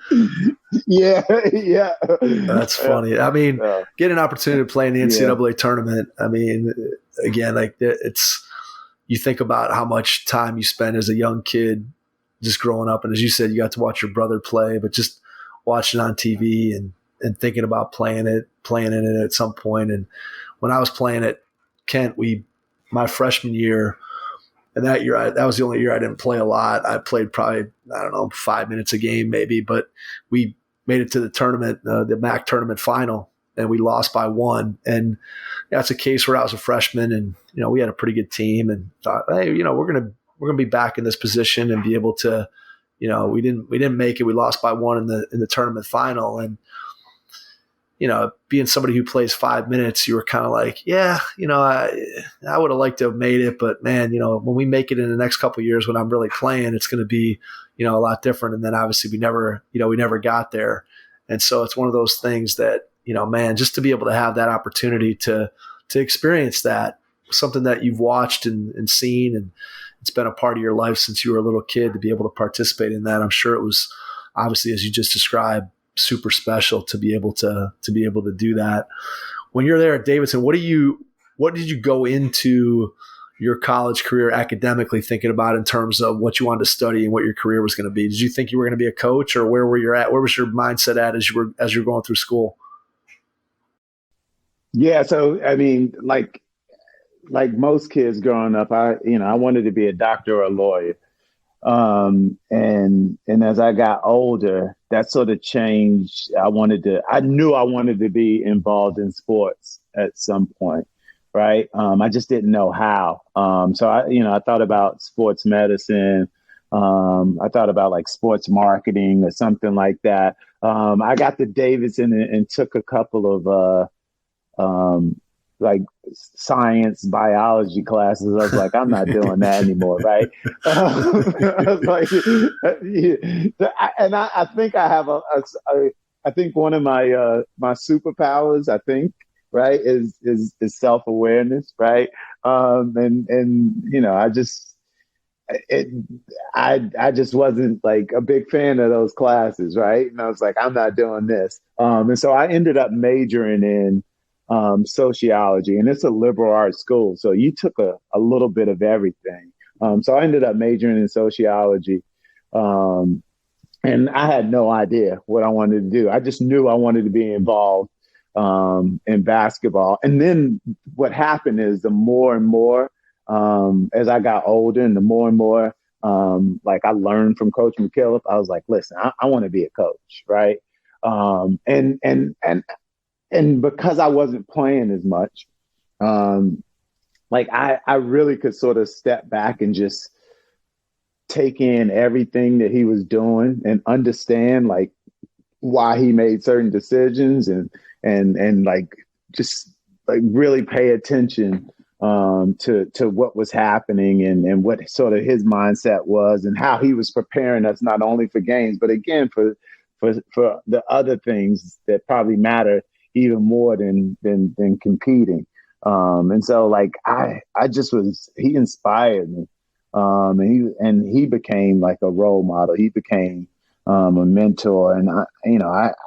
Yeah. That's funny. I mean, get an opportunity to play in the NCAA tournament. I mean, again, like you think about how much time you spend as a young kid just growing up. And as you said, you got to watch your brother play, but just watching on TV and thinking about playing in it at some point. And when I was playing at Kent, my freshman year, and that year, that was the only year I didn't play a lot. I played probably, 5 minutes a game maybe, but we made it to the tournament, the MAC tournament final, and we lost by 1. And that's a case where I was a freshman, and we had a pretty good team, and thought, hey, we're gonna be back in this position and be able to, we didn't make it. We lost by 1 in the tournament final, and being somebody who plays 5 minutes, you were kind of like, yeah, I would have liked to have made it, but man, when we make it in the next couple of years when I'm really playing, it's going to be, a lot different. And then obviously we never got there. And so it's one of those things that, man, just to be able to have that opportunity to experience that, something that you've watched and seen, and it's been a part of your life since you were a little kid, to be able to participate in that. I'm sure it was obviously, as you just described, super special to be able to do that. When you're there at Davidson, what did you go into your college career academically thinking about in terms of what you wanted to study and what your career was going to be? Did you think you were going to be a coach, or where was your mindset at as you were going through school? Yeah, so I mean, like most kids growing up, I wanted to be a doctor or a lawyer. And as I got older, that sort of changed. I knew I wanted to be involved in sports at some point, right? I just didn't know how. So I thought about sports medicine. I thought about like sports marketing or something like that. I got to Davidson and took a couple of, like science, biology classes. I was like, I'm not doing that anymore, right? I was like, and I think I have I think one of my superpowers, I think, right, is self-awareness, right? And I just wasn't like a big fan of those classes, right? And I was like, I'm not doing this. And so I ended up majoring in sociology, and it's a liberal arts school, so you took a little bit of everything. So I ended up majoring in sociology, and I had no idea what I wanted to do. I just knew I wanted to be involved in basketball. And then what happened is the more and more as I got older, and the more and more like I learned from Coach McKillop, I was like, listen, I want to be a coach, right? And because I wasn't playing as much, like I really could sort of step back and just take in everything that he was doing and understand like why he made certain decisions and like just like really pay attention to what was happening and what sort of his mindset was and how he was preparing us not only for games but again for the other things that probably matter even more than competing. And so like I just he inspired me. And he became like a role model. He became a mentor. And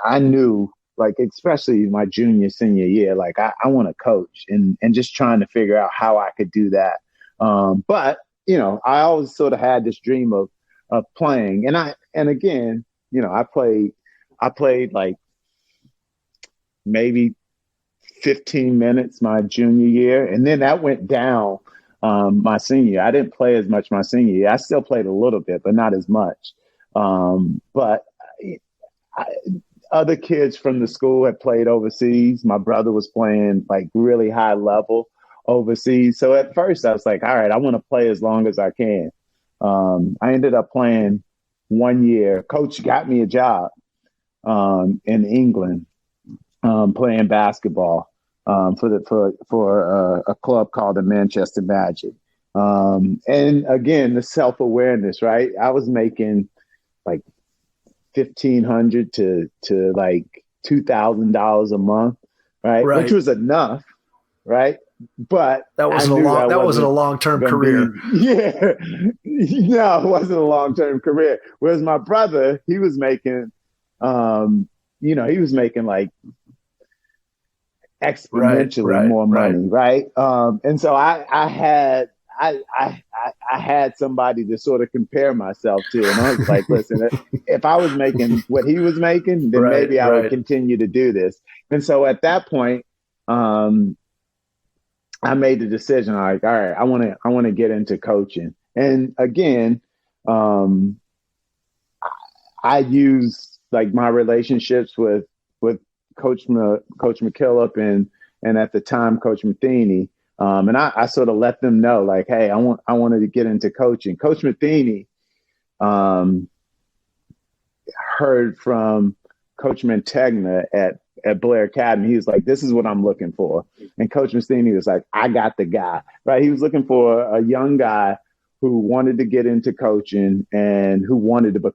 I knew like, especially my junior, senior year, like I want to coach and just trying to figure out how I could do that. But, I always sort of had this dream of playing and again, I played like maybe 15 minutes my junior year. And then that went down my senior year. I didn't play as much my senior year. I still played a little bit, but not as much. But other kids from the school had played overseas. My brother was playing like really high level overseas. So at first I was like, all right, I want to play as long as I can. I ended up playing 1 year. Coach got me a job in England playing basketball for a club called the Manchester Magic. And again, the self-awareness, right? I was making like $1,500 to like $2,000 a month, right? Which was enough, right? But that wasn't a long-term career. No, it wasn't a long-term career. Whereas my brother, he was making, he was making like exponentially more money, right? And so I had somebody to sort of compare myself to, and I was like, listen, if I was making what he was making, then maybe I would continue to do this. And so at that point, I made the decision like, all right, I want to get into coaching. And again, I use like my relationships with Coach McKillop and at the time Coach Matheny, and I sort of let them know like, hey, I wanted to get into coaching. Coach Matheny heard from Coach Mantegna at Blair Academy. He was like, this is what I'm looking for. And Coach Matheny was like, I got the guy, right? He was looking for a young guy who wanted to get into coaching and who wanted to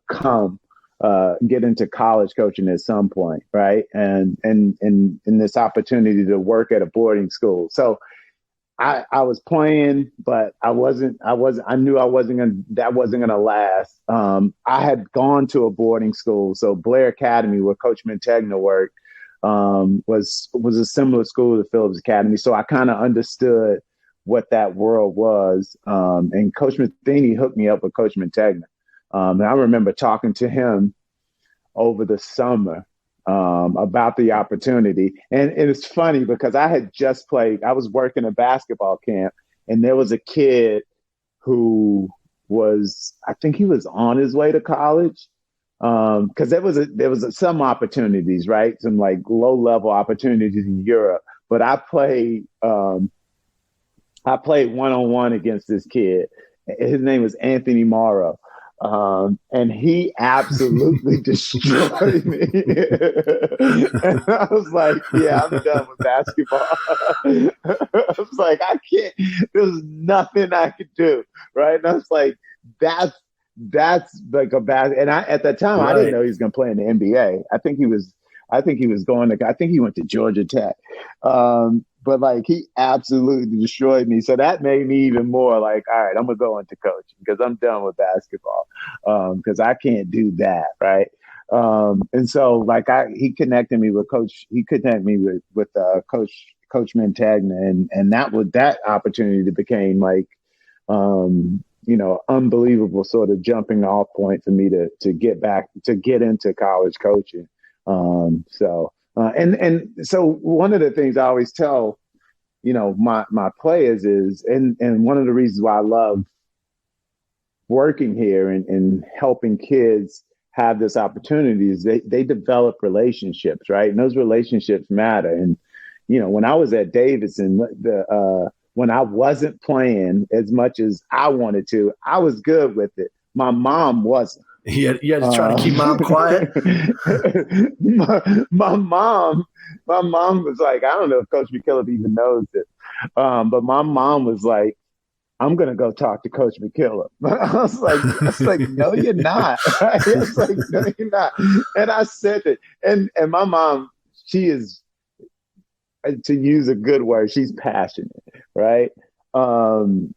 get into college coaching at some point, right? And this opportunity to work at a boarding school. So I was playing, but I knew that wasn't gonna last. I had gone to a boarding school. So Blair Academy, where Coach Mantegna worked, was a similar school to Phillips Academy. So I kind of understood what that world was. And Coach Matheny hooked me up with Coach Mantegna. And I remember talking to him over the summer about the opportunity. And it's funny because I was working a basketball camp, and there was a kid who I think he was on his way to college. Because there was some opportunities, right? Some like low level opportunities in Europe. But I played 1-on-1 against this kid. His name was Anthony Morrow. And he absolutely destroyed me. And I was like, yeah, I'm done with basketball. I was like, I can't, there's nothing I could do. Right. And I was like, that's like a bad, and at that time, I didn't know he was going to play in the NBA. I think he went to Georgia Tech. But like he absolutely destroyed me. So that made me even more like, all right, I'm gonna go into coaching because I'm done with basketball. Because I can't do that, right? And so like he connected me with Coach. He connected me with Coach Mantegna, and that opportunity became like, unbelievable sort of jumping off point for me to get into college coaching. So one of the things I always tell, my players is, and one of the reasons why I love working here and helping kids have this opportunity is they develop relationships, right? And those relationships matter. And, when I was at Davidson, when I wasn't playing as much as I wanted to, I was good with it. My mom wasn't. You had to try to keep mom quiet? my mom was like, I don't know if Coach McKillop even knows this, but my mom was like, I'm going to go talk to Coach McKillop. I was like, no, you're not. I was like, no, you're not. And I said it. And my mom, she is, to use a good word, she's passionate, right? And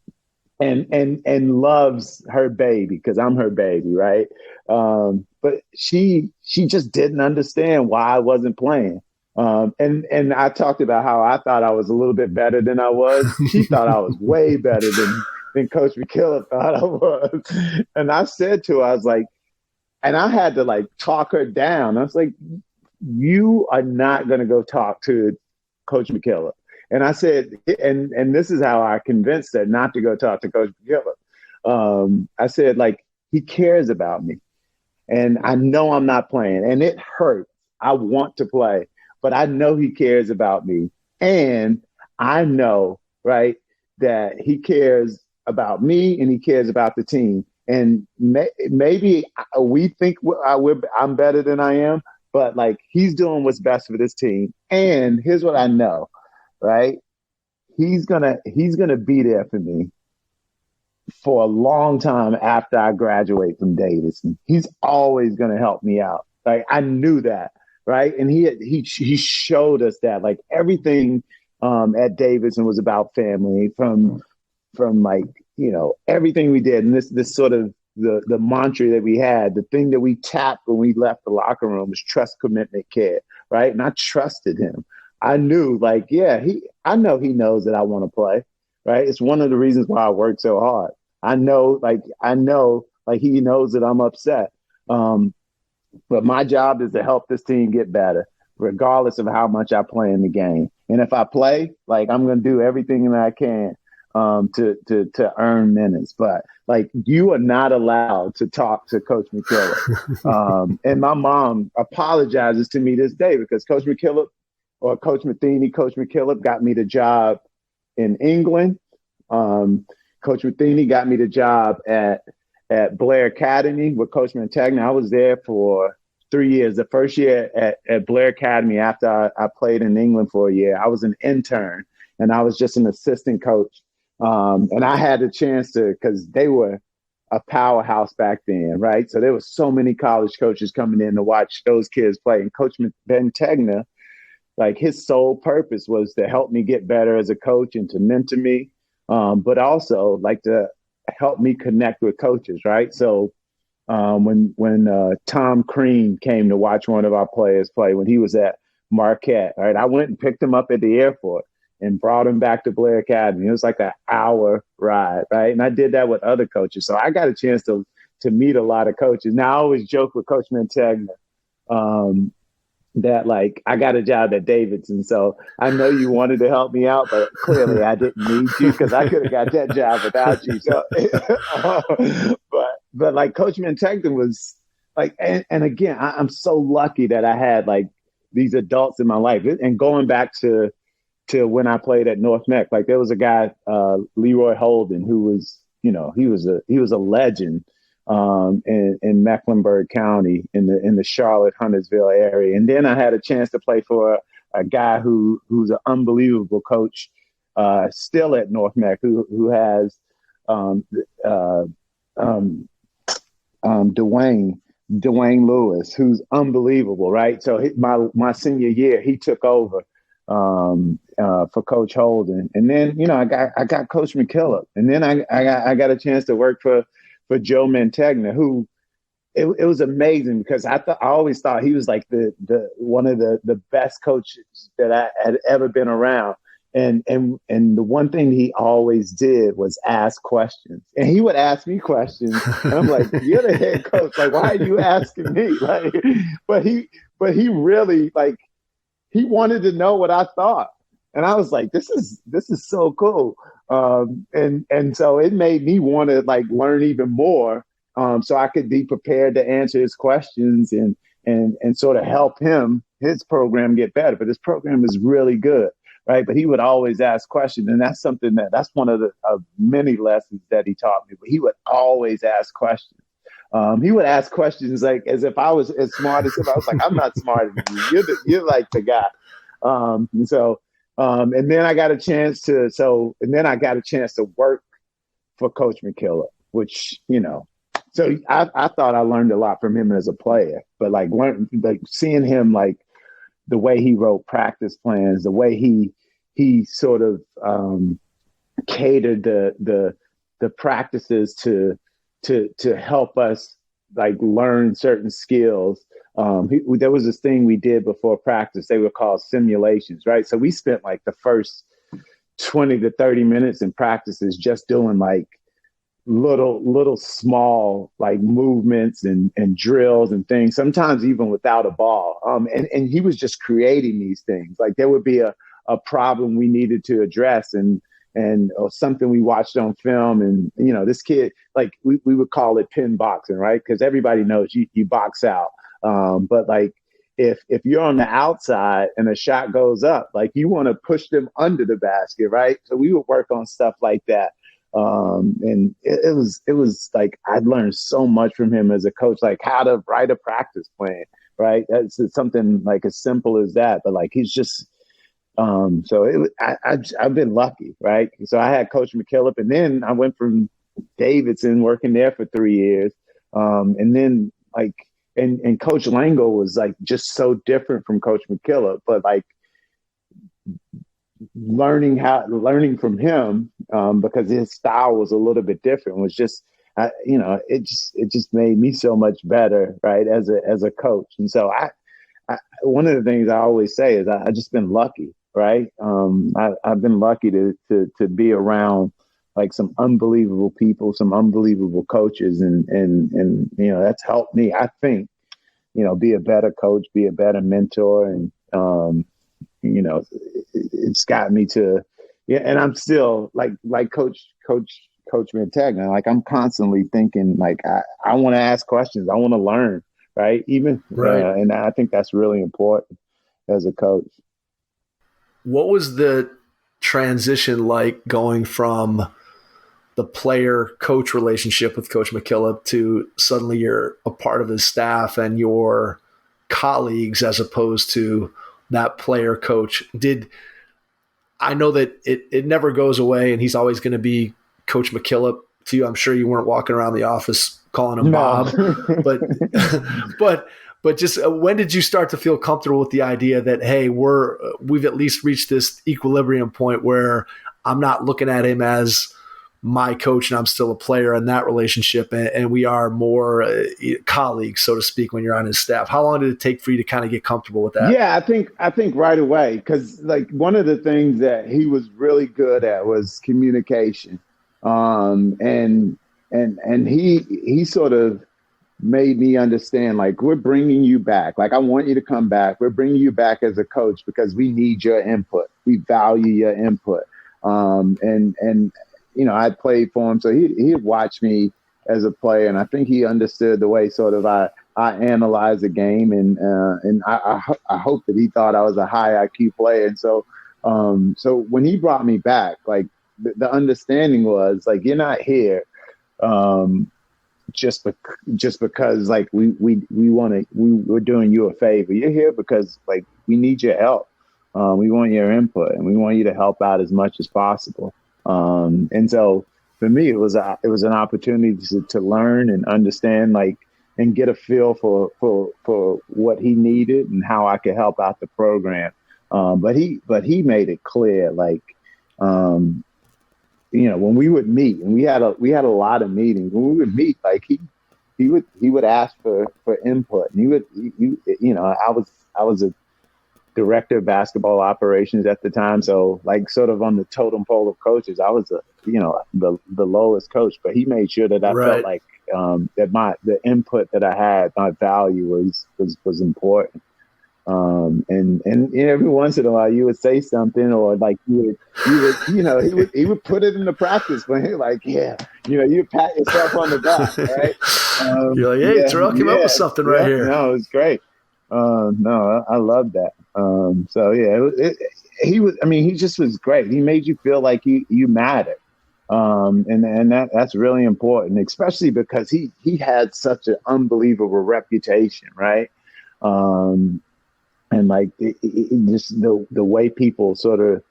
loves her baby because I'm her baby, right? But she just didn't understand why I wasn't playing. And I talked about how I thought I was a little bit better than I was. She thought I was way better than Coach McKillop thought I was. And I said to her, I was like, and I had to like talk her down. I was like, you are not going to go talk to Coach McKillop. And I said, and this is how I convinced her not to go talk to Coach McKillop. I said, like, he cares about me. And I know I'm not playing. And it hurts. I want to play. But I know he cares about me. And I know, right, that he cares about me and he cares about the team. And maybe we think I'm better than I am, but, like, he's doing what's best for this team. And here's what I know. Right, he's gonna be there for me for a long time after I graduate from Davidson. He's always gonna help me out. Like, I knew that, right? And he showed us that. Like, everything at Davidson was about family. From like, everything we did, and this sort of the mantra that we had, the thing that we tapped when we left the locker room was trust, commitment, care. Right, and I trusted him. I knew, like, I know he knows that I want to play, right? It's one of the reasons why I work so hard. I know he knows that I'm upset. But my job is to help this team get better, regardless of how much I play in the game. And if I play, like, I'm going to do everything that I can to earn minutes. But, like, you are not allowed to talk to Coach McKillop. And my mom apologizes to me this day because Coach McKillop, or Coach Matheny, Coach McKillop got me the job in England. Coach Matheny got me the job at Blair Academy with Coach Mantegna. I was there for 3 years. The first year at Blair Academy, after I played in England for a year, I was an intern and I was just an assistant coach. And I had a chance to, because they were a powerhouse back then, right? So there were so many college coaches coming in to watch those kids play. And Coach Mantegna, like, his sole purpose was to help me get better as a coach and to mentor me, but also, like, to help me connect with coaches, right? So when Tom Crean came to watch one of our players play when he was at Marquette, right, I went and picked him up at the airport and brought him back to Blair Academy. It was like an hour ride, right? And I did that with other coaches. So I got a chance to meet a lot of coaches. Now, I always joke with Coach Mantegna, that, like, I got a job at Davidson, so I know you wanted to help me out, but clearly I didn't need you because I could have got that job without you. So, but like, Coach Mantegna was like, and again, I'm so lucky that I had, like, these adults in my life. And going back to when I played at North Meck, like, there was a guy, Leroy Holden, who was, he was a legend. In Mecklenburg County in the Charlotte Huntersville area. And then I had a chance to play for a guy who's an unbelievable coach, still at North Meck, who has Dwayne Lewis, who's unbelievable, right? So my senior year, he took over for Coach Holden. And then, I got Coach McKillop. And then I got a chance to work for Joe Mantegna, who it was amazing because I always thought he was like the one of the best coaches that I had ever been around. And the one thing he always did was ask questions. And he would ask me questions. And I'm like, you're the head coach. Like, why are you asking me? Like, but he really, like, he wanted to know what I thought. And I was like, this is so cool. And so it made me want to, like, learn even more so I could be prepared to answer his questions and sort of help his program get better. But his program is really good, right? But he would always ask questions, and that's something that's one of the many lessons that he taught me. But he would always ask questions. He would ask questions like as if I was as smart as him. I was like, I'm not smarter than you. You're like the guy. And then I got a chance to work for Coach McKillop, which, so I thought I learned a lot from him as a player, but like seeing him, like the way he wrote practice plans, the way he sort of catered the practices to help us like learn certain skills. There was this thing we did before practice. They were called simulations, right? So we spent like the first 20 to 30 minutes in practices just doing like little small like movements and drills and things, sometimes even without a ball. And he was just creating these things. Like there would be a problem we needed to address or something we watched on film. And, this kid, like we would call it pin boxing, right? Because everybody knows you box out. But like if you're on the outside and a shot goes up, like you want to push them under the basket, right? So we would work on stuff like that. And it was like I learned so much from him as a coach, like how to write a practice plan, right? That's something like as simple as that, but like he's just I've been lucky, right? So I had Coach McKillop, and then I went from Davidson working there for 3 years, and then like and Coach Langel was like just so different from Coach McKillop, but like learning from him because his style was a little bit different was just it just made me so much better, right, as a coach. And so I one of the things I always say is I just been lucky, right? I've been lucky to be around like some unbelievable people, some unbelievable coaches, and that's helped me, I think, be a better coach, be a better mentor, and it's got me to, and I'm still like Coach Montagna. Like I'm constantly thinking, like I want to ask questions, I want to learn, right? Even right, and I think that's really important as a coach. What was the transition like going from the player-coach relationship with Coach McKillop to suddenly you're a part of his staff and your colleagues as opposed to that player-coach? I know that it never goes away and he's always going to be Coach McKillop to you. I'm sure you weren't walking around the office calling him Bob, but just when did you start to feel comfortable with the idea that, hey, we've at least reached this equilibrium point where I'm not looking at him as my coach and I'm still a player in that relationship, and we are more colleagues, so to speak, when you're on his staff? How long did it take for you to kind of get comfortable with that? Yeah, I think right away, because like one of the things that he was really good at was communication, and he sort of made me understand, like, we're bringing you back. Like, I want you to come back. We're bringing you back as a coach because we need your input. We value your input. I played for him, so he'd watch me as a player, and I think he understood the way sort of I analyze the game, and I hope that he thought I was a high IQ player. And so when he brought me back, like the understanding was like, you're not here just because like we're doing you a favor. You're here because like we need your help. We want your input, and we want you to help out as much as possible. And so for me, it was an opportunity to learn and understand, like, and get a feel for what he needed and how I could help out the program. But he made it clear, like, when we would meet, and we had a lot of meetings. When we would meet, like he would ask for input, and I was a director of basketball operations at the time. So like sort of on the totem pole of coaches, I was the lowest coach, but he made sure that I felt like that the input that I had, my value was important. And every once in a while you would say something, or like he would put it into practice, but like, you pat yourself on the back, right? You're like, hey, Terrell came up with something right here. No, it was great. No, I love that. So yeah, he was. I mean, he just was great. He made you feel like you mattered, and that's really important, especially because he had such an unbelievable reputation, right? And like just the way people sort of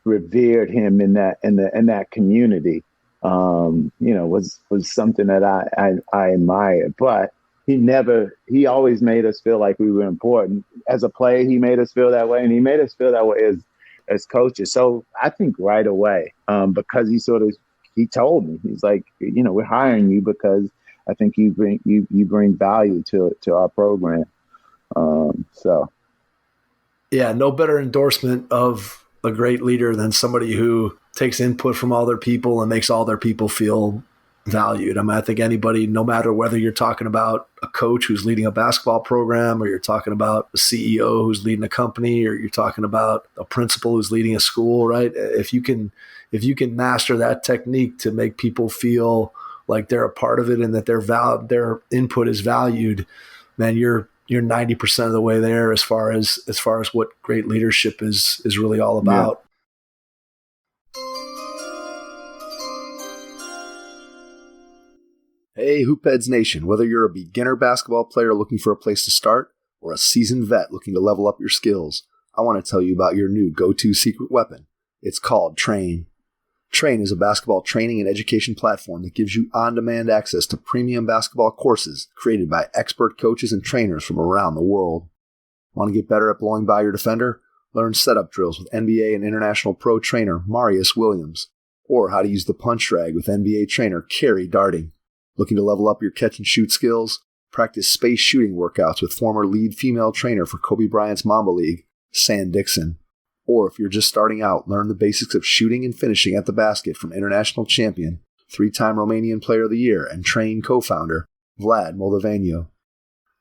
revered him in that community, was something that I admired. But he always made us feel like we were important. As a player, he made us feel that way, and he made us feel that way as coaches. So I think right away, because he told me, he's like, we're hiring you because I think you bring value to our program. Yeah, no better endorsement of a great leader than somebody who takes input from all their people and makes all their people feel valued. I mean, I think anybody, no matter whether you're talking about a coach who's leading a basketball program, or you're talking about a CEO who's leading a company, or you're talking about a principal who's leading a school, right? If you can master that technique to make people feel like they're a part of it and that their input is valued, man, you're 90% of the way there as far as what great leadership is really all about. Yeah. Hey, Hoopheads Nation, whether you're a beginner basketball player looking for a place to start or a seasoned vet looking to level up your skills, I want to tell you about your new go-to secret weapon. It's called Train. Train is a basketball training and education platform that gives you on-demand access to premium basketball courses created by expert coaches and trainers from around the world. Want to get better at blowing by your defender? Learn setup drills with NBA and international pro trainer Marius Williams, or how to use the punch drag with NBA trainer Kerry Darting. Looking to level up your catch and shoot skills? Practice space shooting workouts with former lead female trainer for Kobe Bryant's Mamba League, Sand Dixon. Or if you're just starting out, learn the basics of shooting and finishing at the basket from international champion, 3-time Romanian Player of the Year, and Train co-founder Vlad Moldovanio.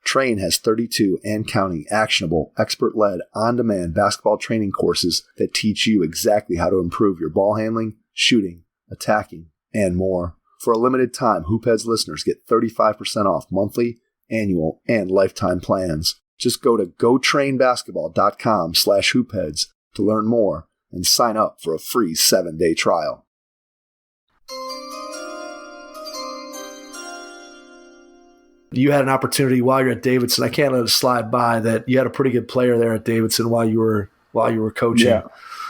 Train has 32 and counting actionable, expert-led, on-demand basketball training courses that teach you exactly how to improve your ball handling, shooting, attacking, and more. For a limited time, Hoopheads listeners get 35% off monthly, annual, and lifetime plans. Just go to gotrainbasketball.com/hoopheads to learn more and sign up for a free 7-day trial. You had an opportunity while you're at Davidson. I can't let it slide by that you had a pretty good player there at Davidson while you were coaching. Yeah.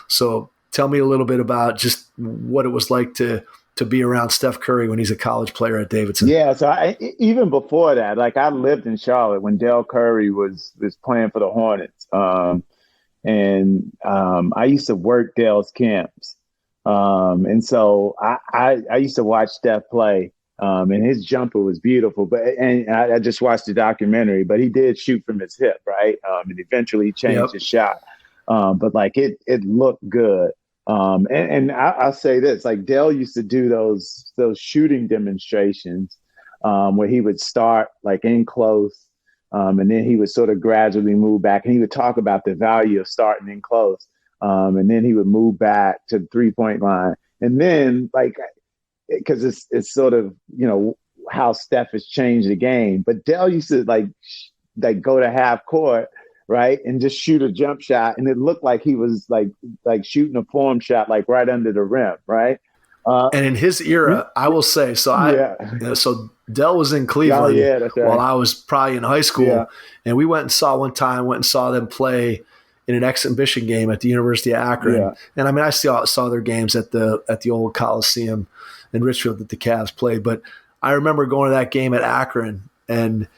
So tell me a little bit about just what it was like to be around Steph Curry when he's a college player at Davidson. Yeah, so even before that, like I lived in Charlotte when Dell Curry was playing for the Hornets. And I used to work Dell's camps. And so I used to watch Steph play. And his jumper was beautiful, and I just watched the documentary, but he did shoot from his hip, right? And eventually he changed his shot. But like it looked good. And I'll say this, like Dell used to do those shooting demonstrations where he would start like in close, and then he would sort of gradually move back, and he would talk about the value of starting in close, and then he would move back to the 3-point line, and then like because it's sort of how Steph has changed the game, but Dell used to like go to half court. Right. And just shoot a jump shot. And it looked like he was like shooting a form shot, like right under the rim. Right. And in his era, I will say, so so Dell was in Cleveland that's right. While I was probably in high school. Yeah. And we went and saw them play in an exhibition game at the University of Akron. Yeah. And I mean, I saw their games at the old Coliseum in Richfield that the Cavs played. But I remember going to that game at Akron and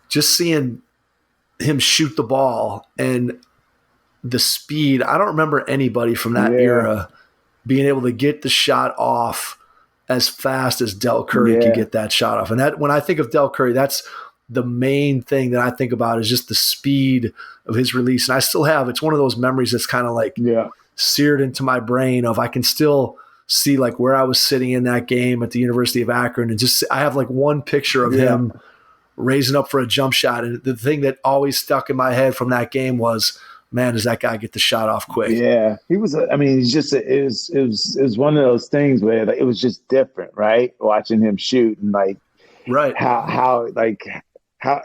just seeing him shoot the ball and the speed. I don't remember anybody from that era being able to get the shot off as fast as Del Curry could get that shot off. And that, when I think of Del Curry, that's the main thing that I think about is just the speed of his release. And I still have, it's one of those memories that's kind of like seared into my brain of, I can still see like where I was sitting in that game at the University of Akron. And just, I have like one picture of him raising up for a jump shot. And the thing that always stuck in my head from that game was man, does that guy get the shot off quick. Yeah, he was. He's just. It was one of those things where like, it was just different, right? Watching him shoot and like Right. how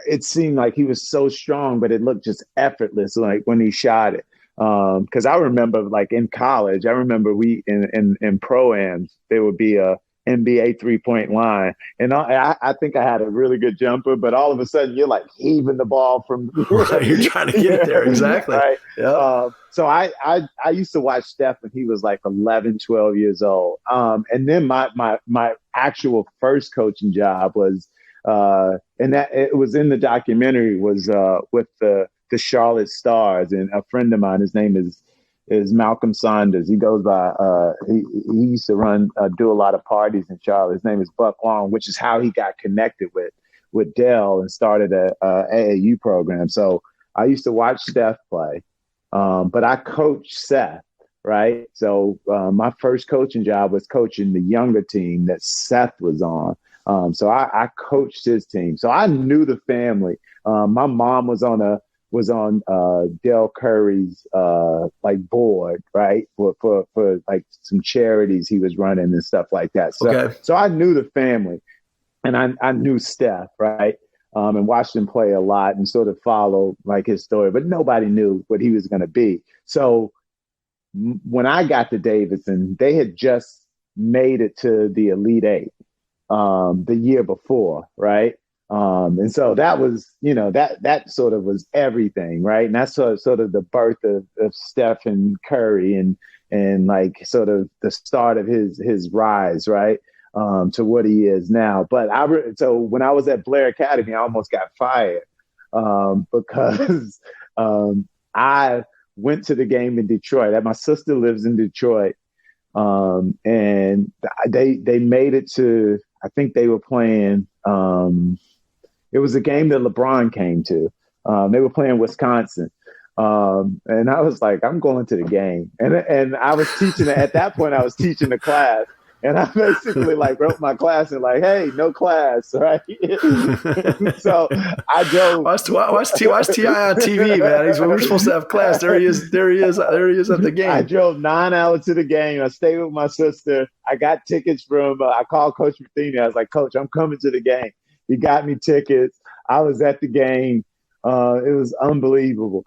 it seemed like he was so strong, but it looked just effortless, like when he shot it. Because I remember, like in college, I remember we in pro-ams there would be a NBA 3-point line, and I think I had a really good jumper, but all of a sudden you're like heaving the ball from right, you're trying to get it there, exactly. Right. Yep. So I used to watch Steph when he was like 11, 12 years old, and then my actual first coaching job was, and that it was in the documentary, was with the Charlotte Stars, and a friend of mine, his name is Malcolm Saunders. He goes by he used to do a lot of parties in Charlotte. His name is Buck Long, which is how he got connected with Dell and started a AAU program. So I used to watch Steph play, but I coached Seth, right? So my first coaching job was coaching the younger team that Seth was on. So I coached his team. So I knew the family. My mom was on Del Curry's like board, right, for like some charities he was running and stuff like that. So I knew the family, and I knew Steph, right, and watched him play a lot and sort of followed like his story, but nobody knew what he was going to be. So when I got to Davidson, they had just made it to the Elite Eight the year before, right? And so that was, that sort of was everything, right? And that's sort of the birth of Steph and Curry and like sort of the start of his rise, right, to what he is now. But so when I was at Blair Academy, I almost got fired because I went to the game in Detroit. My sister lives in Detroit, and they made it to, I think they were playing. It was a game that LeBron came to. They were playing Wisconsin. And I was like, I'm going to the game. And I was teaching, at that point, I was teaching the class. And I basically like wrote my class and like, hey, no class, right? So I drove. Watch T.I. on TV, man. We're supposed to have class. There he is at the game. I drove 9 hours to the game. I stayed with my sister. I got tickets from, I called Coach Matheny. I was like, Coach, I'm coming to the game. He got me tickets. I was at the game. It was unbelievable.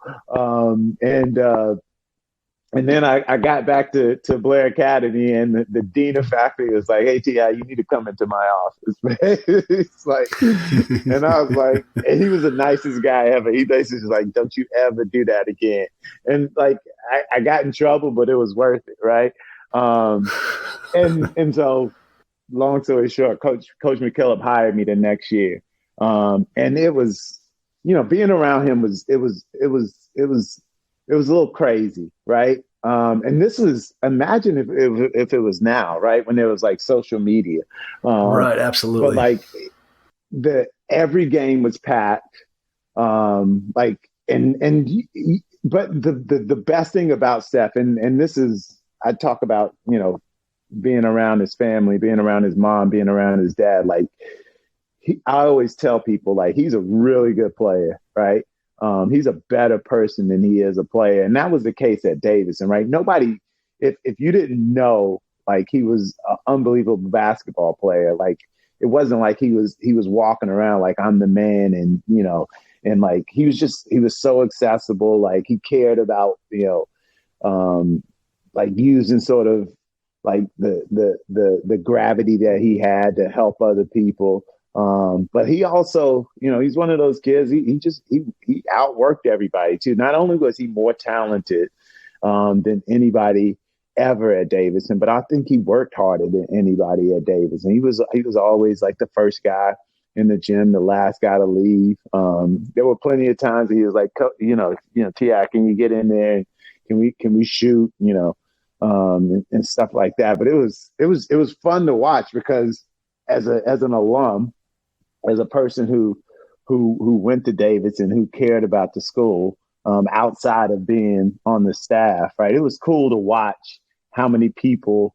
And then I got back to Blair Academy, and the dean of faculty was like, hey, T.I., you need to come into my office. It's like, and I was like, and he was the nicest guy ever. He basically was like, don't you ever do that again. And like, I got in trouble, but it was worth it, right? And so long story short, Coach McKillop hired me the next year. And it was, being around him was a little crazy, right? And this was, imagine if it was now, right, when there was like social media, right? Absolutely. But like every game was packed, but the best thing about Steph, and this is, I talk about, being around his family, being around his mom, being around his dad. Like I always tell people, like, he's a really good player, right? He's a better person than he is a player. And that was the case at Davidson, right? Nobody, if you didn't know, like, he was an unbelievable basketball player, like, it wasn't like he was walking around like, I'm the man. And, and like, he was so accessible. Like, he cared about, like using sort of like the gravity that he had to help other people. But he also, he's one of those kids. He outworked everybody too. Not only was he more talented than anybody ever at Davidson, but I think he worked harder than anybody at Davidson. He was always like the first guy in the gym, the last guy to leave. There were plenty of times he was like, T.I., can you get in there? Can we shoot? And stuff like that. But it was fun to watch because as an alum, as a person who went to Davidson, who cared about the school outside of being on the staff, right? It was cool to watch how many people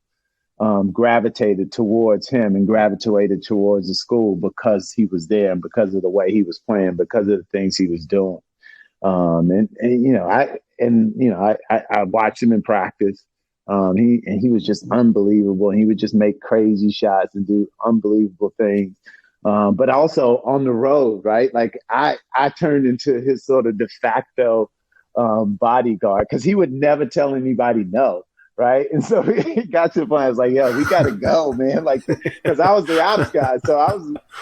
gravitated towards him and gravitated towards the school because he was there and because of the way he was playing, because of the things he was doing. I watched him in practice. He was just unbelievable. He would just make crazy shots and do unbelievable things. But also on the road, right? Like I turned into his sort of de facto bodyguard because he would never tell anybody no, right? And so he got to the point. I was like, "Yo, we got to go, man!" Like because I was the ops guy, so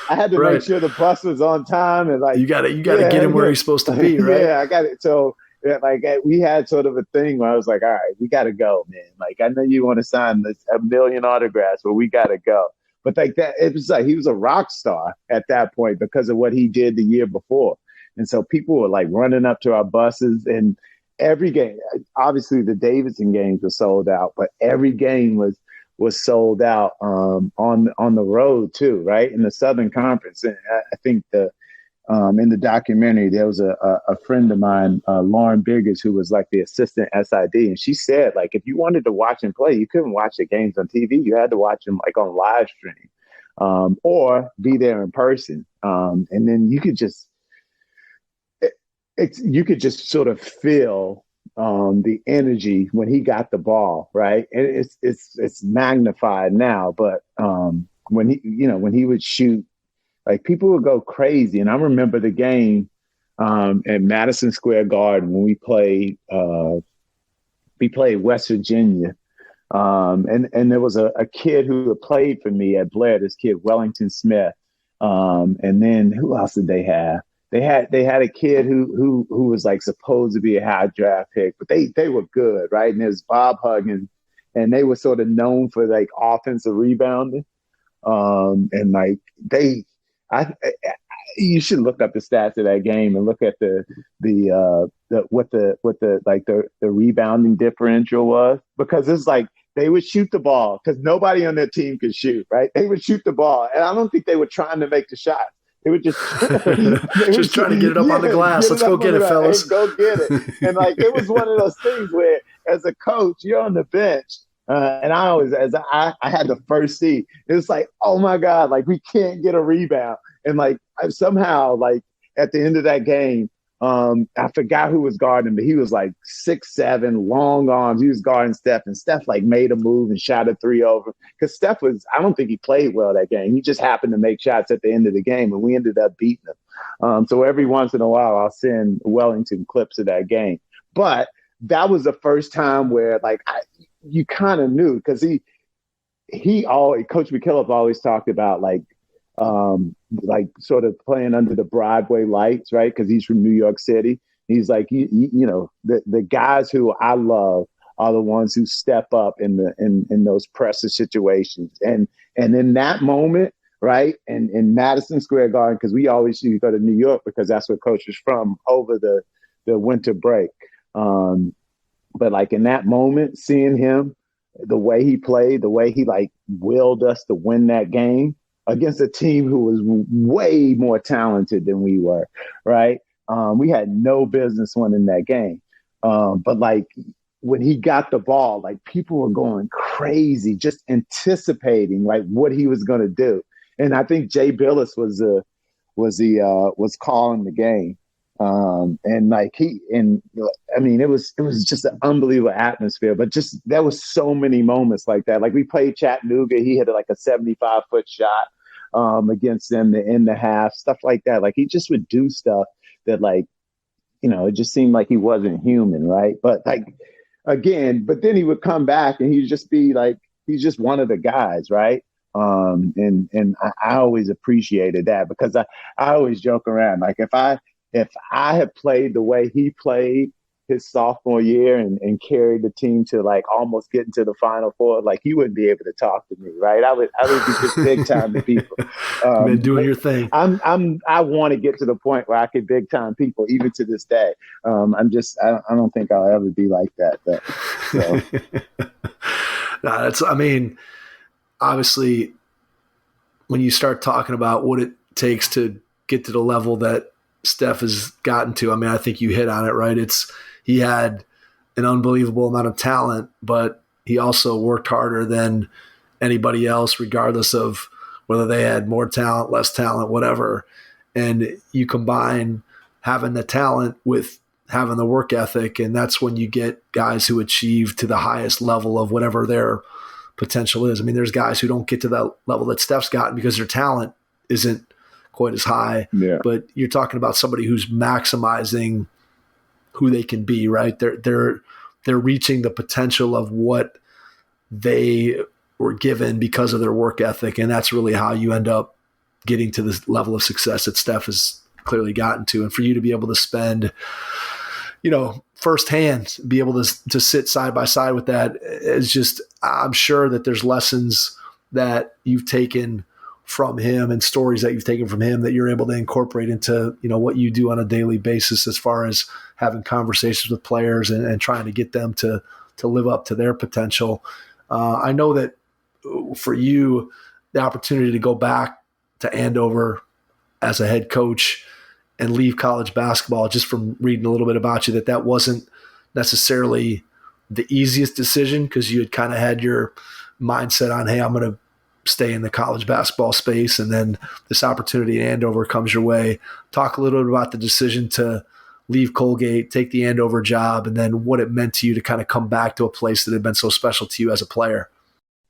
I had to make sure the bus was on time and like you got to get him where he's supposed to be, right? Yeah, I got it. So. Yeah, like we had sort of a thing where I was like, all right, we got to go, man. Like, I know you want to sign a million autographs, but we got to go. But like that, it was like he was a rock star at that point because of what he did the year before. And so people were like running up to our buses and every game, obviously the Davidson games were sold out, but every game was sold out on the road too, right? In the Southern Conference. And I think in the documentary, there was a friend of mine, Lauren Biggers, who was like the assistant SID. And she said, like, if you wanted to watch him play, you couldn't watch the games on TV. You had to watch them like on live stream or be there in person. And then you could just sort of feel the energy when he got the ball, right? And it's magnified now. But when he would shoot, like people would go crazy. And I remember the game at Madison Square Garden when we played West Virginia. And there was a kid who had played for me at Blair, this kid, Wellington Smith. And then who else did they have? They had a kid who was like supposed to be a high draft pick, but they were good, right? And there's Bob Huggins, and they were sort of known for like offensive rebounding. And like you should look up the stats of that game and look at what the rebounding differential was, because it's like they would shoot the ball because nobody on their team could shoot, right? They would shoot the ball, and I don't think they were trying to make the shot. They were just just trying to get it up on the glass. Let's go get it, fellas. Hey, go get it. And like it was one of those things where, as a coach, you're on the bench. And I had the first seat. It was like, oh my God, like we can't get a rebound. And like somehow, like at the end of that game, I forgot who was guarding him, but he was like 6'7", long arms. He was guarding Steph, and Steph like made a move and shot a three over. Because Steph I don't think he played well that game. He just happened to make shots at the end of the game, and we ended up beating him. So every once in a while, I'll send Wellington clips of that game. But that was the first time where like you kind of knew, because Coach McKillop always talked about like sort of playing under the Broadway lights, right? Because he's from New York City. He's like, the guys who I love are the ones who step up in those pressure situations. And in that moment, right, and in Madison Square Garden, because we always used to go to New York because that's where Coach was from over the winter break. But like in that moment, seeing him, the way he played, the way he like willed us to win that game against a team who was way more talented than we were, right? We had no business winning that game. But like when he got the ball, like people were going crazy, just anticipating like what he was going to do. And I think Jay Billis was calling the game. And like it was just an unbelievable atmosphere, but just there was so many moments like that. Like we played Chattanooga, he hit like a 75-foot shot against them to end the half, stuff like that. Like he just would do stuff that like, it just seemed like he wasn't human, right? But like again, but then he would come back and he'd just be like, he's just one of the guys, right? And I always appreciated that, because I always joke around, like if I had played the way he played his sophomore year and carried the team to like almost getting to the Final Four, like he wouldn't be able to talk to me, right? I would be just big time to people. Been doing your thing. I want to get to the point where I could big time people, even to this day. I don't think I'll ever be like that. Obviously, when you start talking about what it takes to get to the level that Steph has gotten to, I think you hit on it, right? He had an unbelievable amount of talent, but he also worked harder than anybody else, regardless of whether they had more talent, less talent, whatever. And you combine having the talent with having the work ethic. And that's when you get guys who achieve to the highest level of whatever their potential is. I mean, there's guys who don't get to that level that Steph's gotten because their talent isn't quite as high. Yeah. But you're talking about somebody who's maximizing who they can be, right? They're reaching the potential of what they were given because of their work ethic. And that's really how you end up getting to this level of success that Steph has clearly gotten to. And for you to be able to spend, firsthand, be able to sit side by side with that is just, I'm sure that there's lessons that you've taken from him and stories that you've taken from him that you're able to incorporate into, what you do on a daily basis as far as having conversations with players and trying to get them to live up to their potential. I know that for you, the opportunity to go back to Andover as a head coach and leave college basketball, just from reading a little bit about you, that wasn't necessarily the easiest decision because you had kind of had your mindset on, hey, I'm going to stay in the college basketball space. And then this opportunity in Andover comes your way. Talk a little bit about the decision to leave Colgate, take the Andover job, and then what it meant to you to kind of come back to a place that had been so special to you as a player.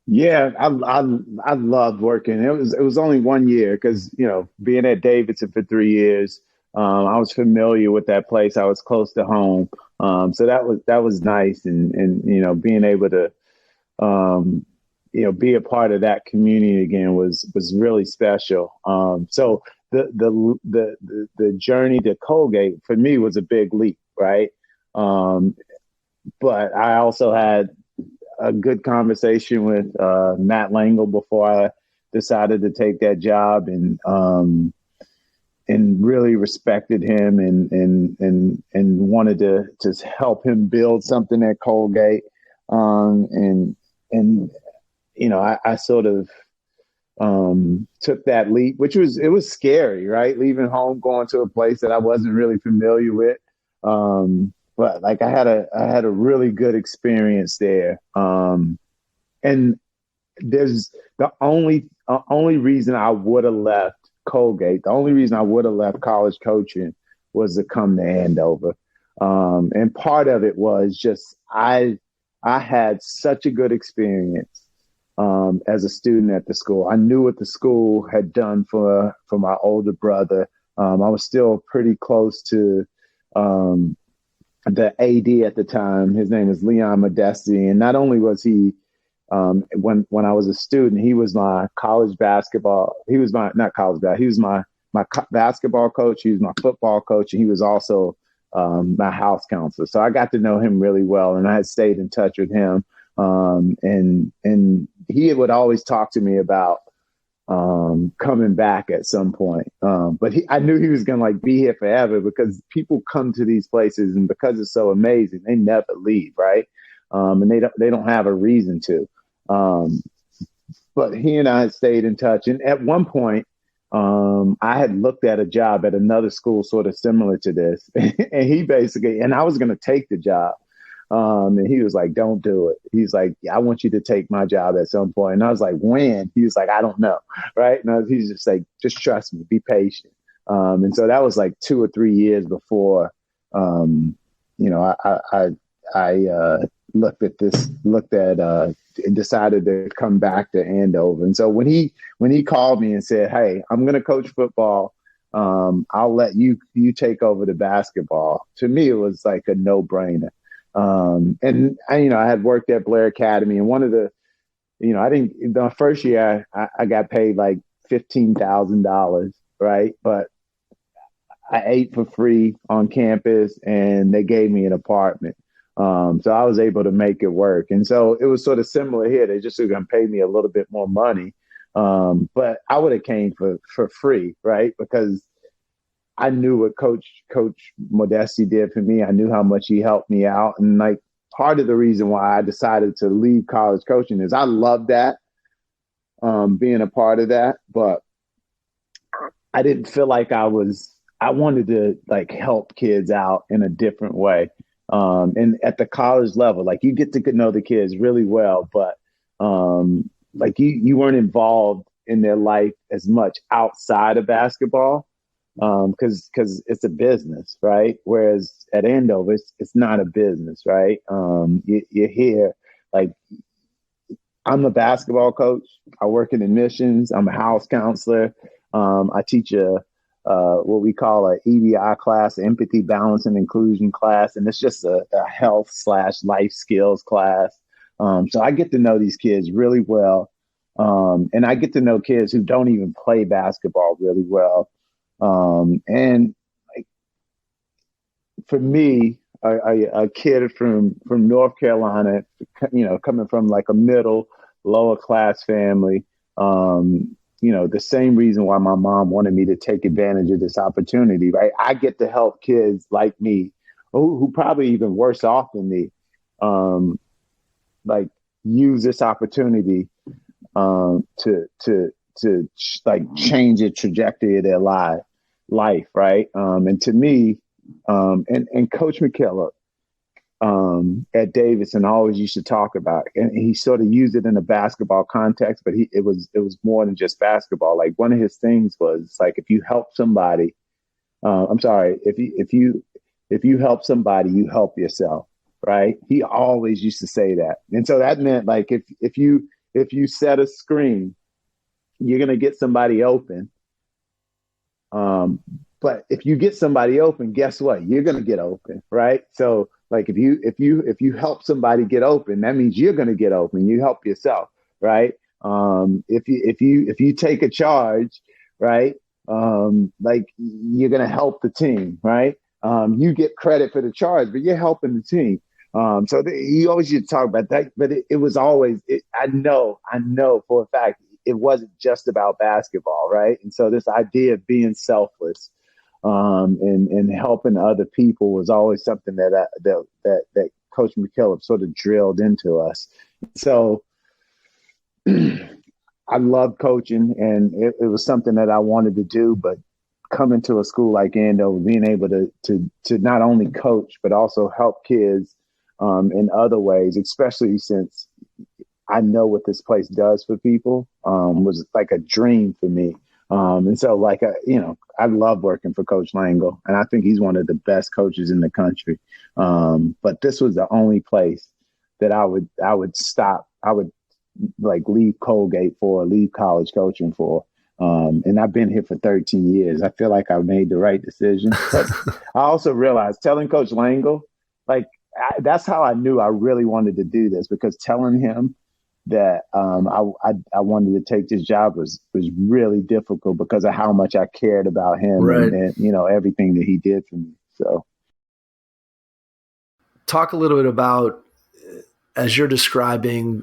Yeah, I loved working. It was only 1 year because, being at Davidson for 3 years, I was familiar with that place. I was close to home. So that was nice. And being able to, be a part of that community again was really special. So the journey to Colgate for me was a big leap, right? But I also had a good conversation with Matt Langel before I decided to take that job, and really respected him and wanted to help him build something at Colgate. I sort of took that leap, which was scary, right? Leaving home, going to a place that I wasn't really familiar with. But like I had a really good experience there. And there's the only reason I would have left Colgate, the only reason I would have left college coaching was to come to Andover. And part of it was just I had such a good experience as a student at the school. I knew what the school had done for my older brother. I was still pretty close to the AD at the time. His name is Leon Modesti. And not only was he, when I was a student, he was my college basketball. He was my, not college basketball. He was my basketball coach. He was my football coach. And he was also my house counselor. So I got to know him really well. And I had stayed in touch with him. And he would always talk to me about coming back at some point. But I knew he was going to be here forever because people come to these places and because it's so amazing, they never leave. Right. And they don't have a reason to. But he and I had stayed in touch. And at one point, I had looked at a job at another school sort of similar to this. And he basically, and I was going to take the job. And he was like, don't do it. He's like, I want you to take my job at some point. And I was like, when? He was like, I don't know. Right. And he's just like, just trust me, be patient. And so that was like 2 or 3 years before, I decided to come back to Andover. And so when he called me and said, hey, I'm going to coach football. I'll let you take over the basketball. To me, it was like a no-brainer. And I had worked at Blair Academy, and one of the, the first year I got paid like $15,000, right? But I ate for free on campus, and they gave me an apartment. So I was able to make it work. And so it was sort of similar here. They just were going to pay me a little bit more money. But I would have came for free, right? Because I knew what Coach Modesti did for me. I knew how much he helped me out. And like part of the reason why I decided to leave college coaching is I love that, being a part of that. But I didn't feel like I wanted to like help kids out in a different way. And at the college level, like you get to know the kids really well, but like you weren't involved in their life as much outside of basketball. because it's a business, right? Whereas at Andover, it's not a business, right? You're here, like, I'm a basketball coach. I work in admissions. I'm a house counselor. I teach what we call an EBI class, empathy, balance, and inclusion class, and it's just a health/life skills class. So I get to know these kids really well, and I get to know kids who don't even play basketball really well. And like, for me, a kid from North Carolina, coming from like a middle, lower class family, the same reason why my mom wanted me to take advantage of this opportunity, right? I get to help kids like me, who probably even worse off than me, like use this opportunity to like change the trajectory of their life, right? And to me, and Coach McKillop at Davidson always used to talk about, and he sort of used it in a basketball context, but it was more than just basketball. Like, one of his things was like, if you help somebody, if you help somebody, you help yourself, right? He always used to say that, and so that meant like if you set a screen, you're gonna get somebody open. But if you get somebody open, guess what? You're going to get open, right? So like if you help somebody get open, that means you're going to get open. You help yourself, right? If you take a charge, right? Like, you're going to help the team, right? You get credit for the charge, but you're helping the team. You always used to talk about that, but it was always, I know for a fact, it wasn't just about basketball, right? And so this idea of being selfless, and helping other people was always something that Coach McKillop sort of drilled into us. So I love coaching, and it was something that I wanted to do, but coming to a school like Andover, being able to not only coach, but also help kids in other ways, especially since I know what this place does for people, was like a dream for me. And so like, I love working for Coach Langel, and I think he's one of the best coaches in the country. But this was the only place that I would stop. I would like leave Colgate for, leave college coaching for. And I've been here for 13 years. I feel like I made the right decision. But I also realized telling Coach Langel, like, that's how I knew I really wanted to do this, because telling him that I wanted to take this job was really difficult because of how much I cared about him, right, and everything that he did for me. So, talk a little bit about, as you're describing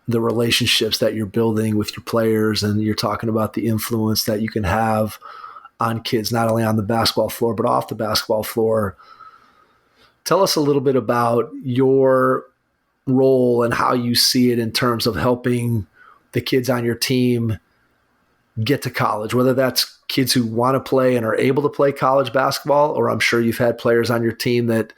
the relationships that you're building with your players, and you're talking about the influence that you can have on kids, not only on the basketball floor, but off the basketball floor. Tell us a little bit about your role and how you see it in terms of helping the kids on your team get to college, whether that's kids who want to play and are able to play college basketball, or I'm sure you've had players on your team that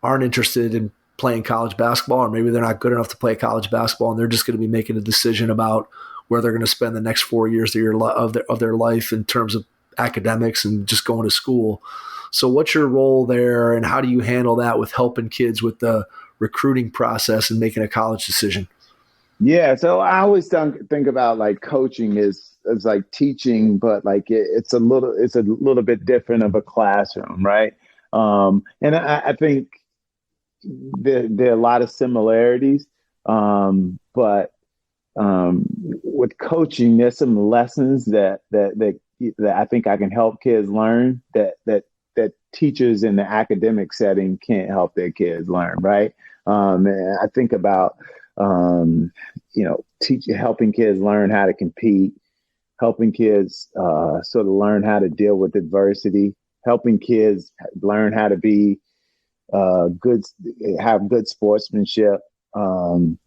aren't interested in playing college basketball, or maybe they're not good enough to play college basketball and they're just going to be making a decision about where they're going to spend the next 4 years of their life in terms of academics and just going to school. So what's your role there, and how do you handle that with helping kids with the recruiting process and making a college decision? Yeah, so I always think about like coaching is like teaching, but like it's a little bit different of a classroom, right? And I think there are a lot of similarities, but with coaching, there's some lessons that I think I can help kids learn that teachers in the academic setting can't help their kids learn, right? And I think about helping kids learn how to compete, helping kids sort of learn how to deal with adversity, helping kids learn how to be have good sportsmanship, helping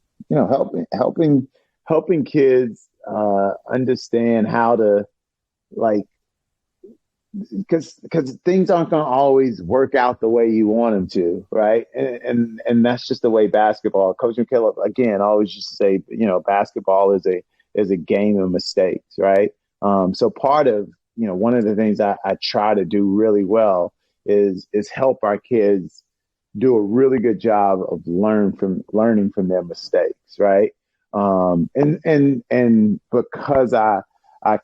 kids understand how to, like, because things aren't going to always work out the way you want them to, right? And that's just the way basketball. Coach McKillop, again, always used to say, basketball is a game of mistakes, right? So part of one of the things I try to do really well is help our kids do a really good job of learning from their mistakes, right? And because I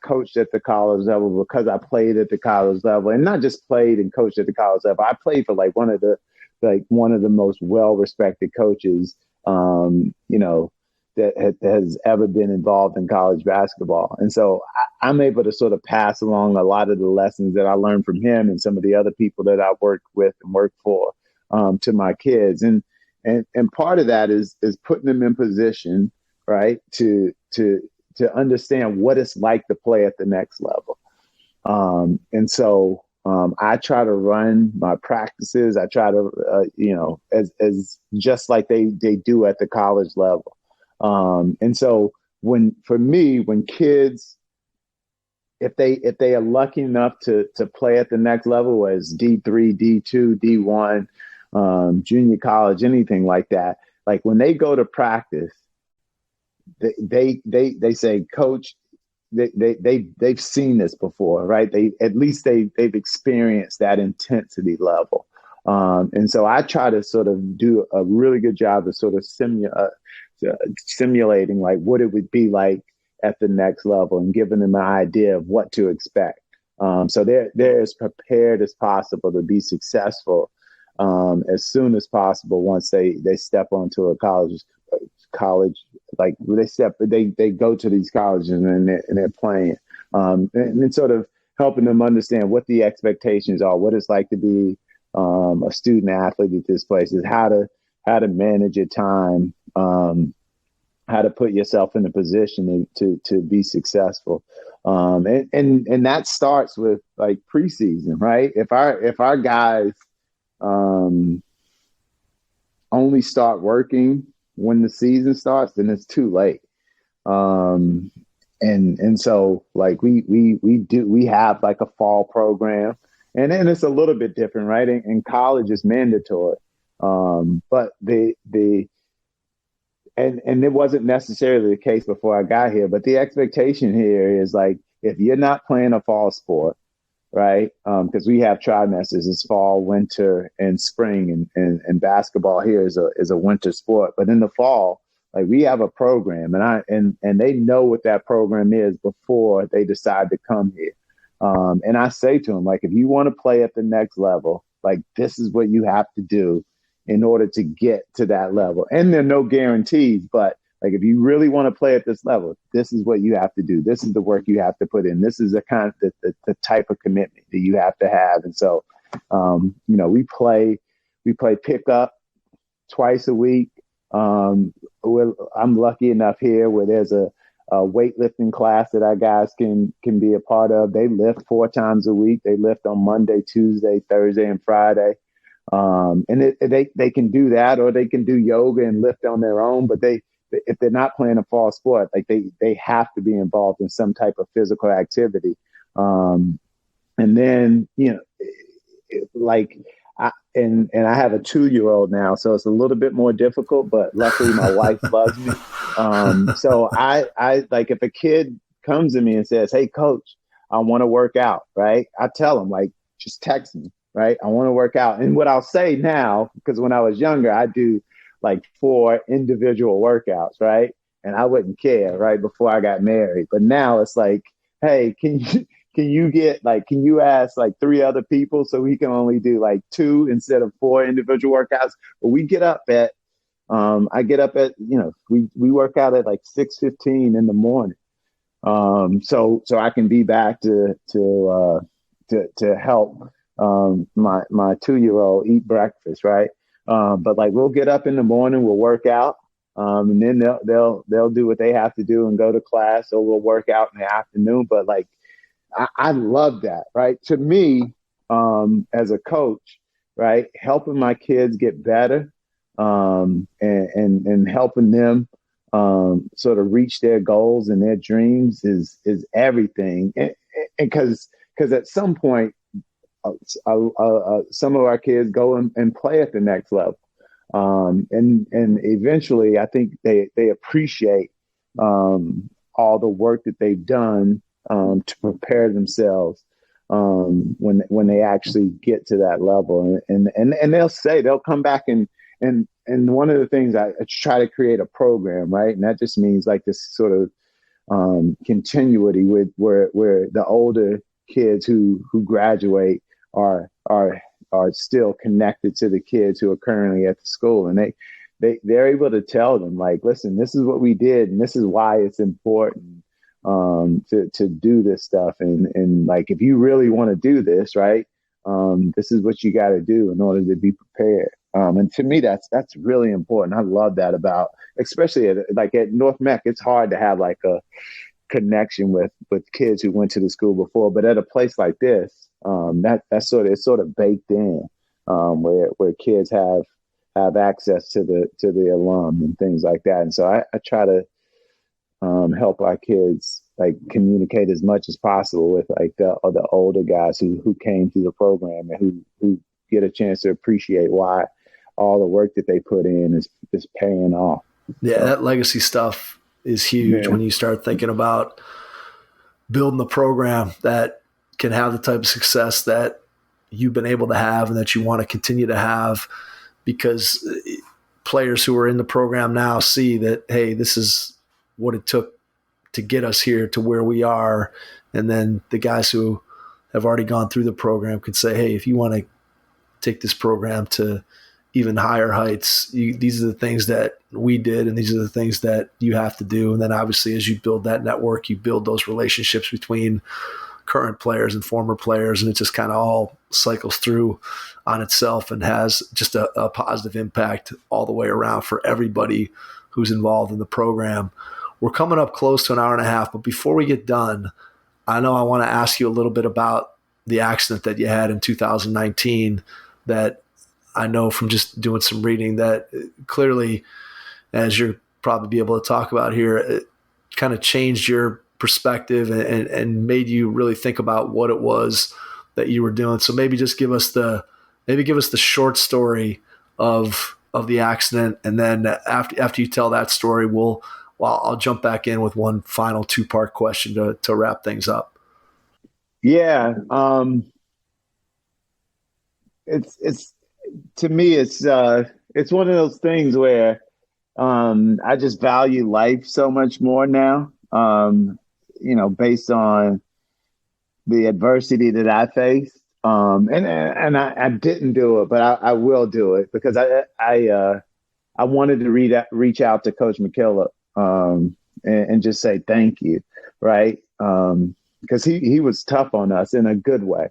coached at the college level, because I played at the college level, and not just played and coached at the college level, I played for one of the most well-respected coaches, that has ever been involved in college basketball. And so I'm able to sort of pass along a lot of the lessons that I learned from him and some of the other people that I worked with and worked for, to my kids. And part of that is putting them in position, right, to understand what it's like to play at the next level. And so I try to run my practices. I try to, as just like they do at the college level. And so when kids, if they are lucky enough to play at the next level, as D3, D2, D1, junior college, anything like that, like when they go to practice, they say, Coach, they've seen this before, right? They've experienced that intensity level. And so I try to sort of do a really good job of sort of simulating like what it would be like at the next level and giving them an idea of what to expect. So they're as prepared as possible to be successful as soon as possible once they step onto a college, like they go to these colleges and they're playing, and sort of helping them understand what the expectations are, what it's like to be a student athlete at this place, is how to manage your time, how to put yourself in a position to be successful. And that starts with like preseason, right? If our guys only start working when the season starts, then it's too late. And so like we have like a fall program, and then it's a little bit different, right? In college it's mandatory. But and it wasn't necessarily the case before I got here, but the expectation here is like, if you're not playing a fall sport, right? Because we have trimesters, it's fall, winter, and spring, and basketball here is a winter sport. But in the fall, like we have a program, and they know what that program is before they decide to come here. And I say to them, like, if you want to play at the next level, like this is what you have to do in order to get to that level. And there are no guarantees, but like, if you really want to play at this level, this is what you have to do. This is the work you have to put in. This is the kind of the type of commitment that you have to have. And so, we play pickup twice a week. I'm lucky enough here where there's a weightlifting class that our guys can be a part of. They lift 4 times a week. They lift on Monday, Tuesday, Thursday, and Friday. And they can do that, or they can do yoga and lift on their own. But if they're not playing a fall sport, like they have to be involved in some type of physical activity. And then, I have a 2-year-old now, so it's a little bit more difficult, but luckily my wife loves me. So I like, if a kid comes to me and says, "Hey coach, I want to work out," right? I tell them, like, just text me, right? I want to work out. And what I'll say now, because when I was younger, I do like 4 individual workouts, right? And I wouldn't care, right, before I got married. But now it's like, hey, can you ask like 3 other people so we can only do like 2 instead of 4 individual workouts? But we get up at, I get up at, we work out at like 6:15 in the morning. So I can be back to help my 2-year-old eat breakfast, right? But like, we'll get up in the morning, we'll work out, and then they'll do what they have to do and go to class, or we'll work out in the afternoon. But like, I love that, right? To me, as a coach, right, helping my kids get better, and helping them sort of reach their goals and their dreams is everything. And because at some point, some of our kids go and play at the next level, and eventually, I think they appreciate all the work that they've done to prepare themselves when they actually get to that level. And they'll come back and one of the things I try to create a program, right? And that just means like this sort of continuity with where the older kids who graduate are still connected to the kids who are currently at the school, and they're able to tell them, like, listen, this is what we did, and this is why it's important to do this stuff, and like, if you really want to do this, right, this is what you got to do in order to be prepared. And to me, that's really important. I love that about, especially at North Mech, it's hard to have like a connection with kids who went to the school before, but at a place like this, it's sort of baked in, where kids have access to the alum and things like that. And so I try to help our kids like communicate as much as possible with like the older guys who came through the program and who get a chance to appreciate why all the work that they put in is paying off. Yeah, that legacy stuff is huge when you start thinking about building the program that can have the type of success that you've been able to have and that you want to continue to have, because players who are in the program now see that, hey, this is what it took to get us here to where we are. And then the guys who have already gone through the program could say, hey, if you want to take this program to even higher heights, these are the things that we did, and these are the things that you have to do. And then obviously, as you build that network, you build those relationships between current players and former players, and it just kind of all cycles through on itself and has just a positive impact all the way around for everybody who's involved in the program. We're coming up close to an hour and a half, but before we get done, I know I want to ask you a little bit about the accident that you had in 2019 that I know from just doing some reading that clearly, as you'll probably be able to talk about here, it kind of changed your perspective and made you really think about what it was that you were doing. So maybe just give us the short story of the accident, and then after you tell that story, I'll jump back in with one final 2-part question to wrap things up. Yeah, it's to me, it's one of those things where I just value life so much more now. Based on the adversity that I faced, and I didn't do it, but I will do it because I wanted to reach out to Coach McKillop and just say thank you, right? Because he was tough on us in a good way,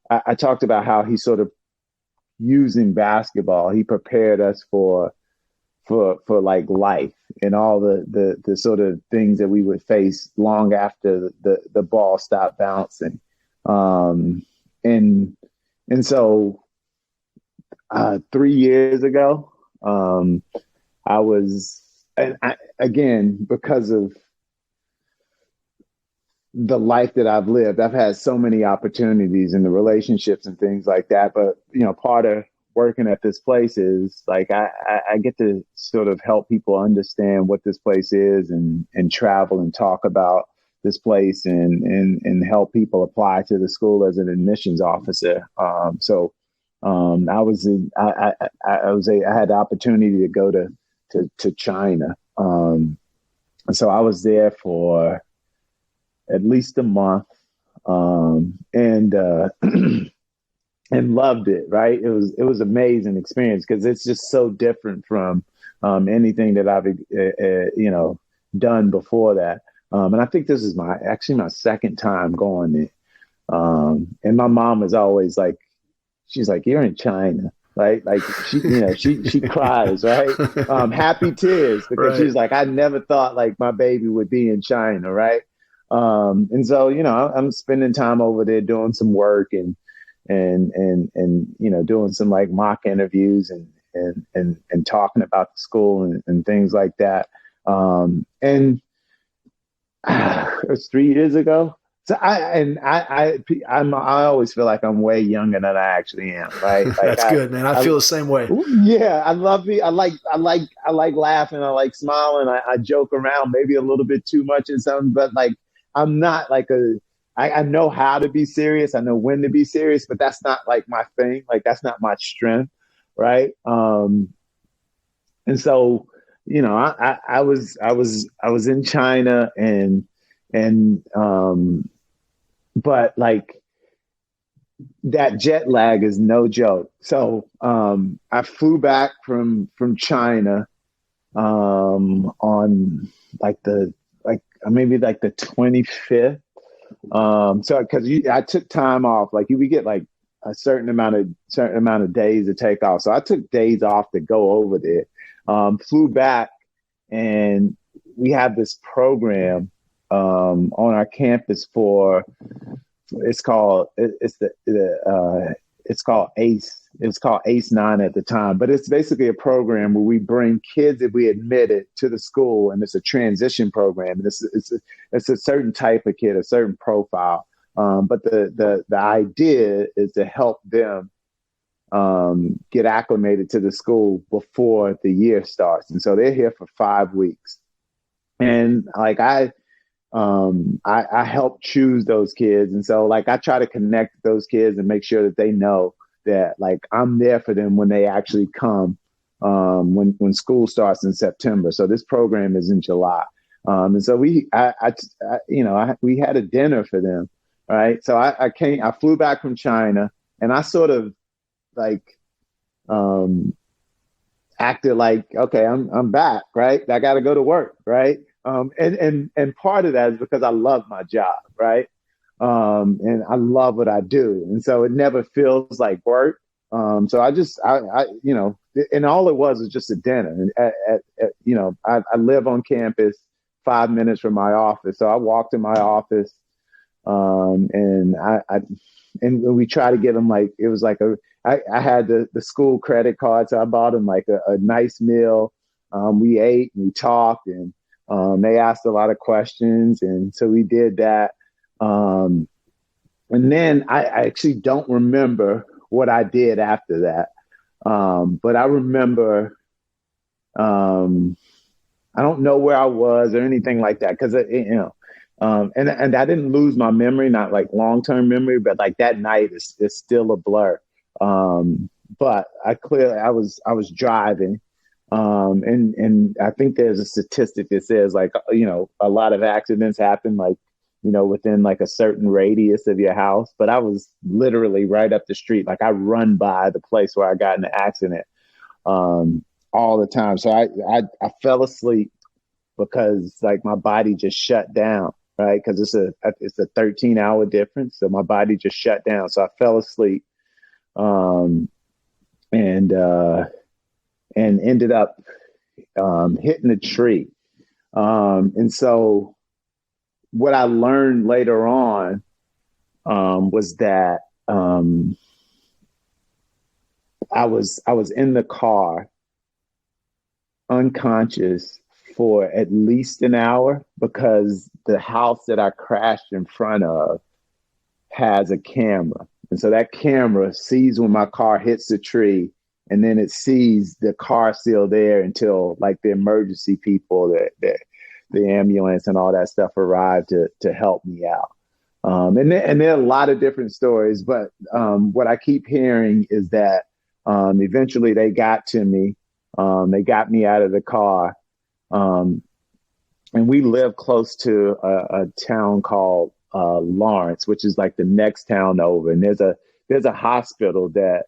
I talked about how he sort of, using basketball, he prepared us for like life and all the sort of things that we would face long after the ball stopped bouncing. And so 3 years ago, again, because of the life that I've lived, I've had so many opportunities in the relationships and things like that. But, part of working at this place is like, I get to sort of help people understand what this place is and travel and talk about this place and help people apply to the school as an admissions officer. I had the opportunity to go to China. And so I was there for at least a month, and loved it. Right. It was amazing experience because it's just so different from anything that I've, done before that. And I think this is my second time going there. And my mom is always like, she's like, you're in China. Right. Like she cries, right. Happy tears because she's like, I never thought like my baby would be in China. Right. And so, I'm spending time over there doing some work and doing some like mock interviews and talking about the school and things like that. And it was 3 years ago. So I always feel like I'm way younger than I actually am, right? Like That's good, man. I feel the same way. yeah, I love it. I like laughing. I like smiling. I joke around maybe a little bit too much and something, but like I'm not like I know how to be serious. I know when to be serious, but that's not like my thing. Like that's not my strength, right? And so, I was in China and but like that jet lag is no joke. So I flew back from China on like maybe like the 25th. So because I took time off, like we get like a certain amount of days to take off. So I took days off to go over there. Flew back, and we have this program on our campus for. It's called ACE. It was called ACE 9 at the time, but it's basically a program where we bring kids that we admitted to the school, and it's a transition program. And it's a certain type of kid, a certain profile. But the idea is to help them get acclimated to the school before the year starts. And so they're here for 5 weeks. And like I help choose those kids. And so like I try to connect those kids and make sure that they know that like I'm there for them when they actually come, when school starts in September. So this program is in July. And so we had a dinner for them. Right. So I flew back from China, and I sort of like, acted like, okay, I'm back. Right. I got to go to work. Right. And part of that is because I love my job, right? And I love what I do, and so it never feels like work. So and all it was just a dinner. And I live on campus, 5 minutes from my office, so I walked to my office, and we try to get them like it was like I had the school credit card, so I bought them like a nice meal. We ate and we talked and. They asked a lot of questions, and so we did that. And then I actually don't remember what I did after that. But I remember, I don't know where I was or anything like that, because and I didn't lose my memory, not like long-term memory, but like that night is still a blur. But I was driving. And I think there's a statistic that says like, a lot of accidents happen like, within like a certain radius of your house. But I was literally right up the street. Like I run by the place where I got in the accident all the time. So I fell asleep because like my body just shut down, right? Because it's a 13-hour difference. So my body just shut down. So I fell asleep. And ended up hitting a tree. And so what I learned later on was that I was in the car unconscious for at least an hour, because the house that I crashed in front of has a camera. And so that camera sees when my car hits the tree, and then it sees the car still there until like the emergency people, the ambulance and all that stuff arrive to help me out. And there are a lot of different stories, but what I keep hearing is that eventually they got to me. They got me out of the car. And we live close to a town called Lawrence, which is like the next town over. And there's a hospital that,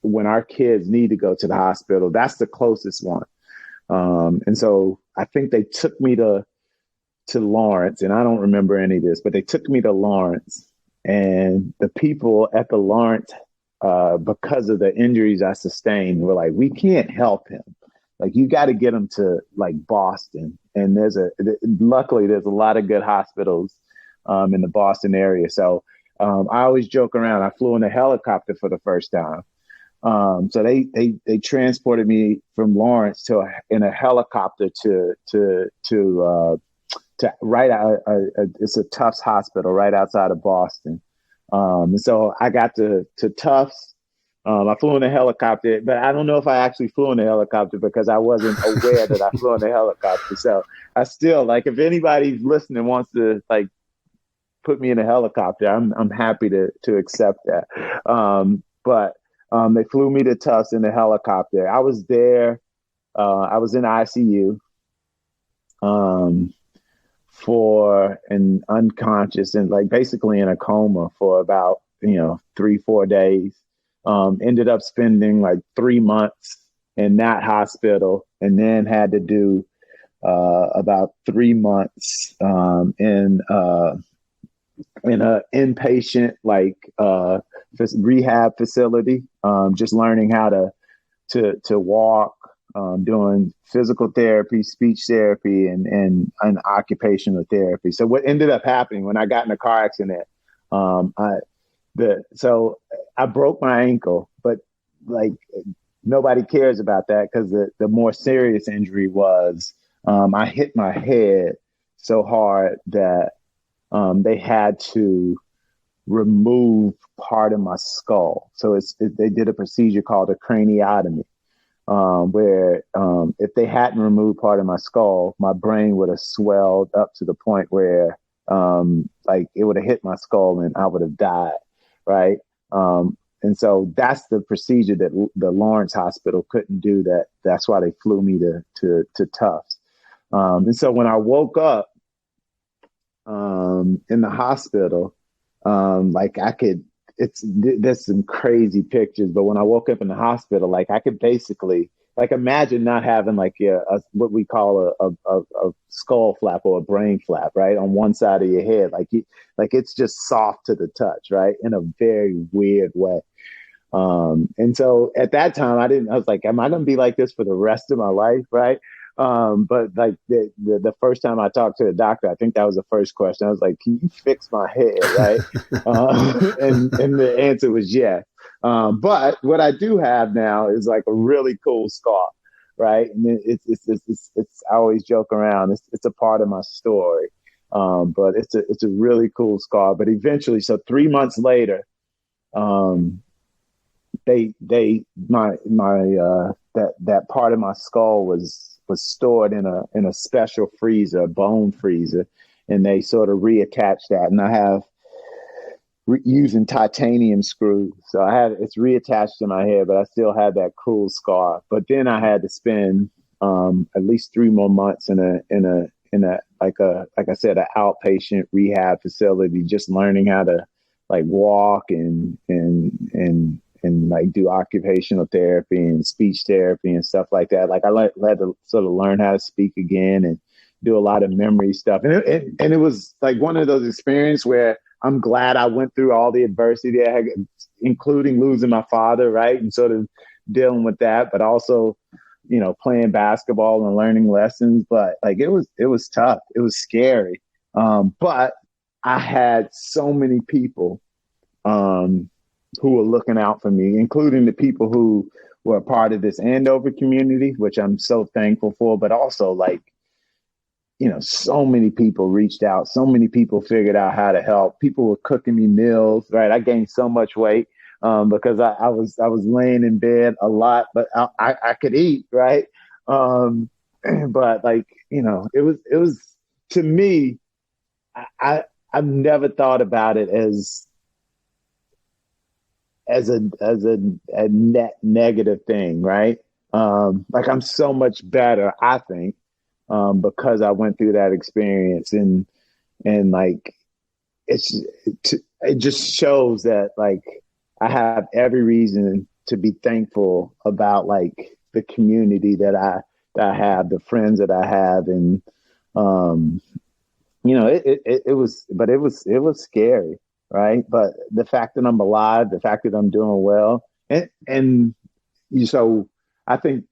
when our kids need to go to the hospital, that's the closest one. And so I think they took me to Lawrence, and I don't remember any of this, but they took me to Lawrence, and the people at the Lawrence, because of the injuries I sustained, were like, we can't help him. Like, you got to get him to like Boston. And luckily there's a lot of good hospitals in the Boston area. So I always joke around. I flew in a helicopter for the first time. So they transported me from Lawrence in a helicopter to to right out. It's a Tufts hospital right outside of Boston. And so I got to Tufts. I flew in a helicopter, but I don't know if I actually flew in a helicopter because I wasn't aware that I flew in a helicopter. So I still, like, if anybody listening wants to, like, put me in a helicopter, I'm happy to accept that. But they flew me to Tufts in a helicopter. I was there. I was in ICU for an unconscious and, like, basically in a coma for about 3-4 days. Ended up spending like 3 months in that hospital, and then had to do about 3 months in an inpatient rehab facility, just learning how to walk, doing physical therapy, speech therapy, and occupational therapy. So what ended up happening when I got in a car accident, so I broke my ankle, but, like, nobody cares about that because the more serious injury was I hit my head so hard that they had to remove part of my skull. So they did a procedure called a craniotomy, where if they hadn't removed part of my skull, my brain would have swelled up to the point where like it would have hit my skull and I would have died. Right. And so that's the procedure that the Lawrence Hospital couldn't do. That's why they flew me to Tufts. And so when I woke up in the hospital, like there's some crazy pictures, but when I woke up in the hospital, like I could basically, like, imagine not having like what we call a skull flap or a brain flap, right, on one side of your head, like it's just soft to the touch, right, in a very weird way. And so at that time, I was like, am I going to be like this for the rest of my life, right? But like the first time I talked to the doctor, I think that was the first question. I was like, can you fix my head, right? And the answer was yes. But what I do have now is like a really cool scar, right? And it's I always joke around. It's a part of my story, but it's a really cool scar. But eventually, so 3 months later, that part of my skull was stored in a special freezer, a bone freezer, and they sort of reattached that. And I have using titanium screws, so it's reattached to my head, but I still had that cool scar. But then I had to spend at least 3 more months in a like I said, an outpatient rehab facility, just learning how to like walk and like do occupational therapy and speech therapy and stuff like that. Like I had to sort of learn how to speak again and do a lot of memory stuff. And it was like one of those experiences where I'm glad I went through all the adversity I had, including losing my father, right? And sort of dealing with that, but also, playing basketball and learning lessons. But like, it was tough. It was scary. But I had so many people, who were looking out for me, including the people who were a part of this Andover community, which I'm so thankful for, but also like, so many people reached out. So many people figured out how to help. People were cooking me meals, right? I gained so much weight because I was laying in bed a lot, but I could eat, right? But like, it was to me, I've never thought about it as a net negative thing, right? Like I'm so much better, I think, because I went through that experience, and like it just shows that like I have every reason to be thankful about like the community that I have, the friends that I have, and it was scary. Right. But the fact that I'm alive, the fact that I'm doing well. So I think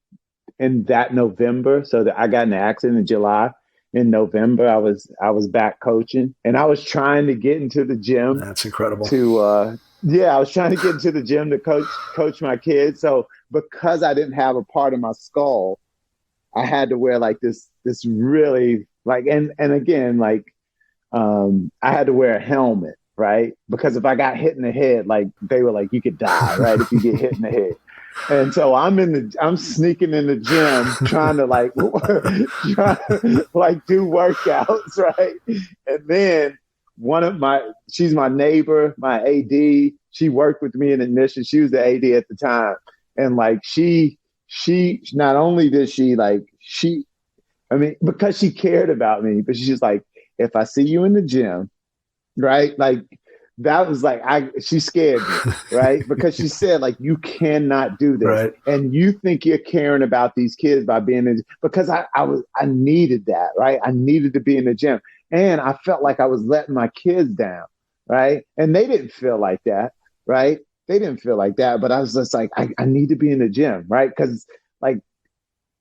in that November, so that I got in an accident in July, in November, I was back coaching, and I was trying to get into the gym. That's incredible. I was trying to get into the gym to coach my kids. So because I didn't have a part of my skull, I had to wear like this really Like, and again, like, I had to wear a helmet, right? Because if I got hit in the head, like they were like, you could die, right? If you get hit in the head. And so I'm sneaking in the gym trying to like, trying to like do workouts, right? And then she's my neighbor, my AD. She worked with me in admission. She was the AD at the time. And like, she not only did I mean, because she cared about me, but she's just like, if I see you in the gym, right? Like that was like, she scared me, right? Because she said like, you cannot do this. Right. And you think you're caring about these kids by being in, because I needed that, right? I needed to be in the gym. And I felt like I was letting my kids down, right? And they didn't feel like that, right? They didn't feel like that, but I was just like, I need to be in the gym, right? Because like,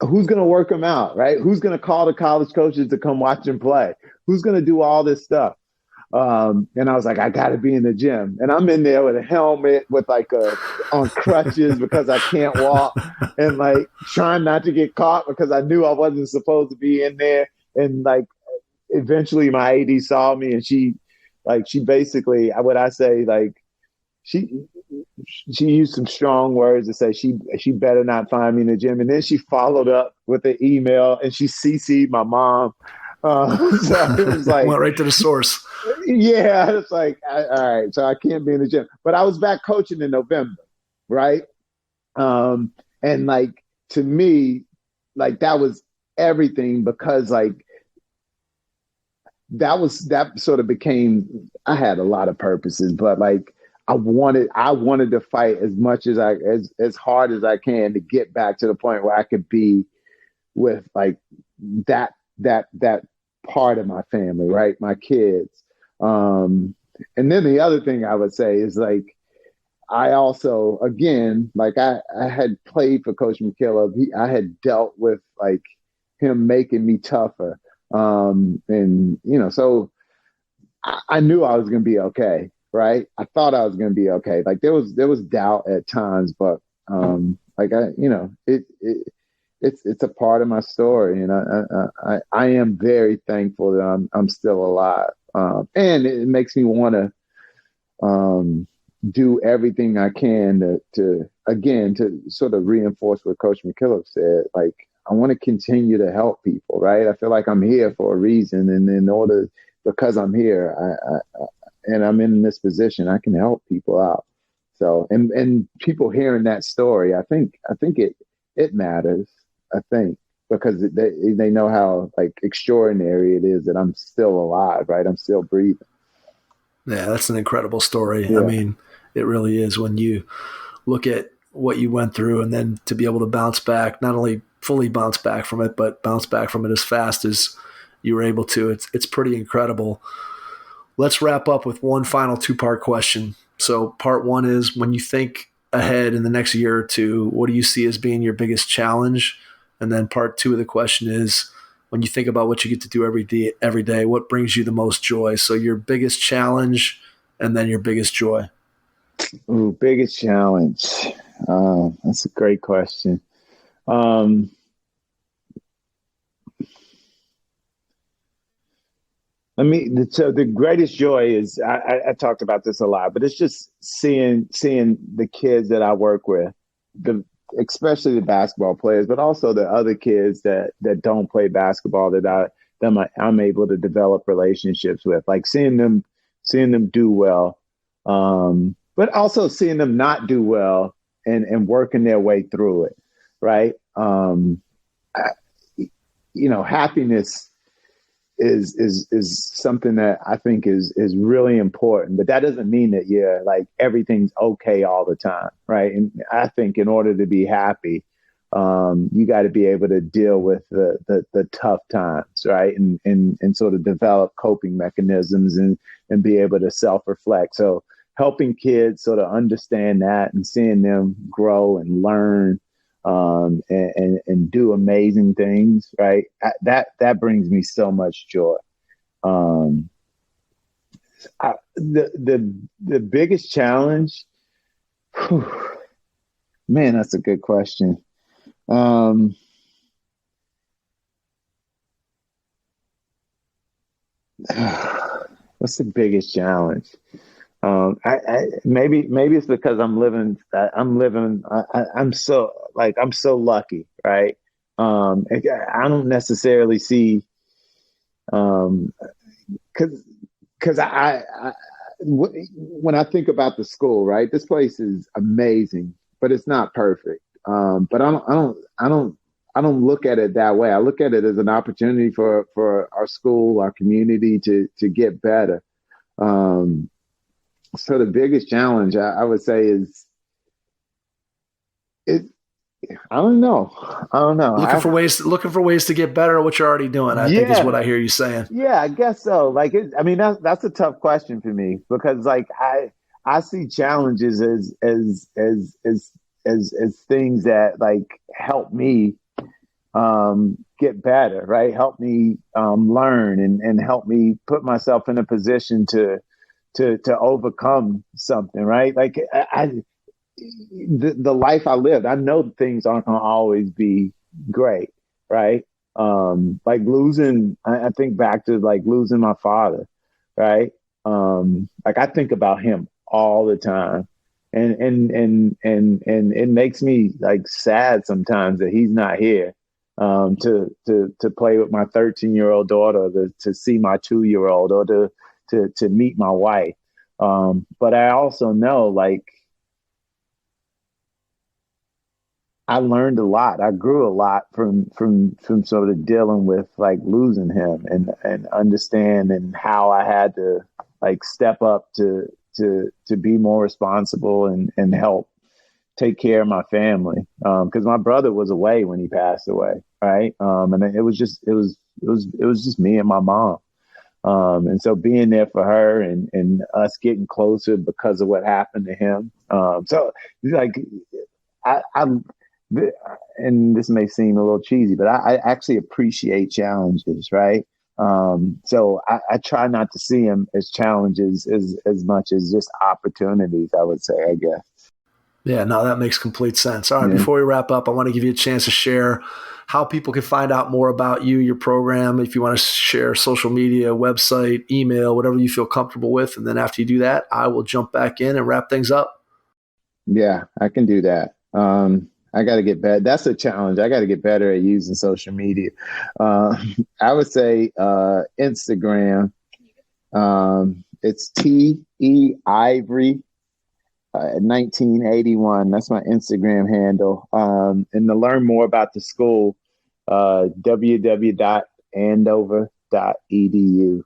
who's going to work them out, right? Who's going to call the college coaches to come watch them play? Who's going to do all this stuff? And I was like, I got to be in the gym. And I'm in there with a helmet, with like on crutches because I can't walk, and like trying not to get caught because I knew I wasn't supposed to be in there. And like eventually my AD saw me, and she basically, what I say, like, she used some strong words to say she better not find me in the gym. And then she followed up with an email, and she CC'd my mom. So it was like, went right to the source. Yeah, it's like, all right, so I can't be in the gym. But I was back coaching in November, right? And like, to me, like that was everything, because like that sort of became, I had a lot of purposes, but like I wanted to fight as much as hard as I can to get back to the point where I could be with like that part of my family, right? My kids. And then the other thing I would say is like, I also, again, like I had played for Coach McKillop. I had dealt with like him making me tougher. And so I knew I was going to be okay. Right. I thought I was going to be okay. Like there was doubt at times, but like it's a part of my story, and I am very thankful that I'm still alive. And it makes me want to do everything I can to sort of reinforce what Coach McKillop said. Like, I want to continue to help people, right? I feel like I'm here for a reason, and because I'm here, and I'm in this position, I can help people out. So, and people hearing that story, I think it matters. I think, because they know how like extraordinary it is that I'm still alive, right? I'm still breathing. Yeah, that's an incredible story. Yeah. I mean, it really is, when you look at what you went through and then to be able to bounce back, not only fully bounce back from it, but bounce back from it as fast as you were able to. It's pretty incredible. Let's wrap up with one final 2-part question. So part one is, when you think ahead in the next year or two, what do you see as being your biggest challenge? And then part two of the question is, when you think about what you get to do every day, what brings you the most joy? So your biggest challenge and then your biggest joy. Ooh, biggest challenge. That's a great question. So the greatest joy is, I talked about this a lot, but it's just seeing the kids that I work with, especially the basketball players, but also the other kids that don't play basketball that I'm able to develop relationships with, like seeing them do well, but also seeing them not do well and working their way through it, right? Happiness is something that I think is really important, but that doesn't mean that you're like everything's okay all the time, right? And I think in order to be happy, you got to be able to deal with the tough times, right? And sort of develop coping mechanisms and be able to self-reflect. So helping kids sort of understand that and seeing them grow and learn, and do amazing things, right? That brings me so much joy. The biggest challenge, man, that's a good question. What's the biggest challenge? Maybe it's because I'm so lucky, right? I don't necessarily see, because when I think about the school, right, this place is amazing, but it's not perfect. But I don't look at it that way. I look at it as an opportunity for our school, our community to get better. So the biggest challenge I would say is I don't know. Looking for ways to get better at what you're already doing, I think is what I hear you saying. Yeah, I guess so. Like, that's a tough question for me, because like I see challenges as things that like help me get better, right? Help me learn and help me put myself in a position to overcome something, right? Like the life I lived, I know things aren't going to always be great, right? Like losing, I think back to like losing my father, right? Like I think about him all the time, and it makes me like sad sometimes that he's not here to play with my 13-year-old daughter, to see my 2-year-old, or to meet my wife. But I also know, like, I learned a lot. I grew a lot from sort of dealing with like losing him, and understanding how I had to like step up to be more responsible and help take care of my family. Because my brother was away when he passed away, right? And it was just me and my mom. And so being there for her and us getting closer because of what happened to him. So like and this may seem a little cheesy, but I actually appreciate challenges, right? So I try not to see them as challenges as much as just opportunities, I would say, I guess. Yeah, no, that makes complete sense. All right, Before we wrap up, I want to give you a chance to share how people can find out more about you, your program. If you want to share social media, website, email, whatever you feel comfortable with. And then after you do that, I will jump back in and wrap things up. Yeah, I can do that. I got to get better. That's a challenge. I got to get better at using social media. I would say Instagram. It's T.E. Ivory 1981. That's my Instagram handle. And to learn more about the school, www.andover.edu.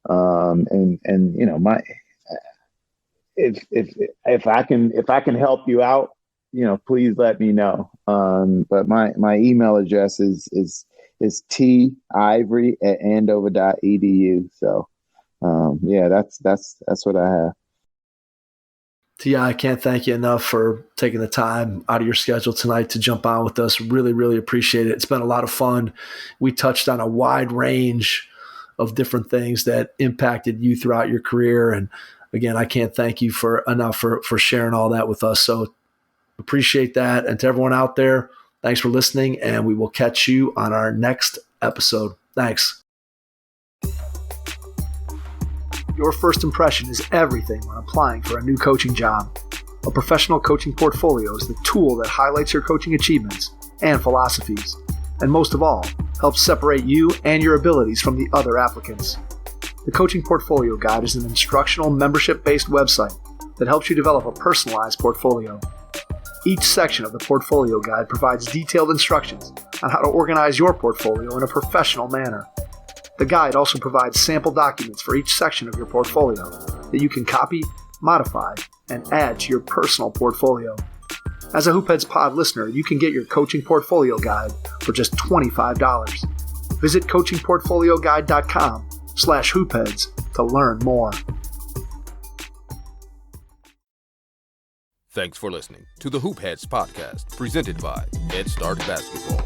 And you know, if I can help you out, you know, please let me know. But my email address is tivory@andover.edu. So yeah, that's what I have. T.I., I can't thank you enough for taking the time out of your schedule tonight to jump on with us. Really, really appreciate it. It's been a lot of fun. We touched on a wide range of different things that impacted you throughout your career. And again, I can't thank you enough for sharing all that with us. So appreciate that. And to everyone out there, thanks for listening, and we will catch you on our next episode. Thanks. Your first impression is everything when applying for a new coaching job. A professional coaching portfolio is the tool that highlights your coaching achievements and philosophies, and most of all, helps separate you and your abilities from the other applicants. The Coaching Portfolio Guide is an instructional, membership-based website that helps you develop a personalized portfolio. Each section of the Portfolio Guide provides detailed instructions on how to organize your portfolio in a professional manner. The guide also provides sample documents for each section of your portfolio that you can copy, modify, and add to your personal portfolio. As a Hoopheads Pod listener, you can get your Coaching Portfolio Guide for just $25. Visit coachingportfolioguide.com/hoopheads to learn more. Thanks for listening to the Hoopheads podcast, presented by Head Start Basketball.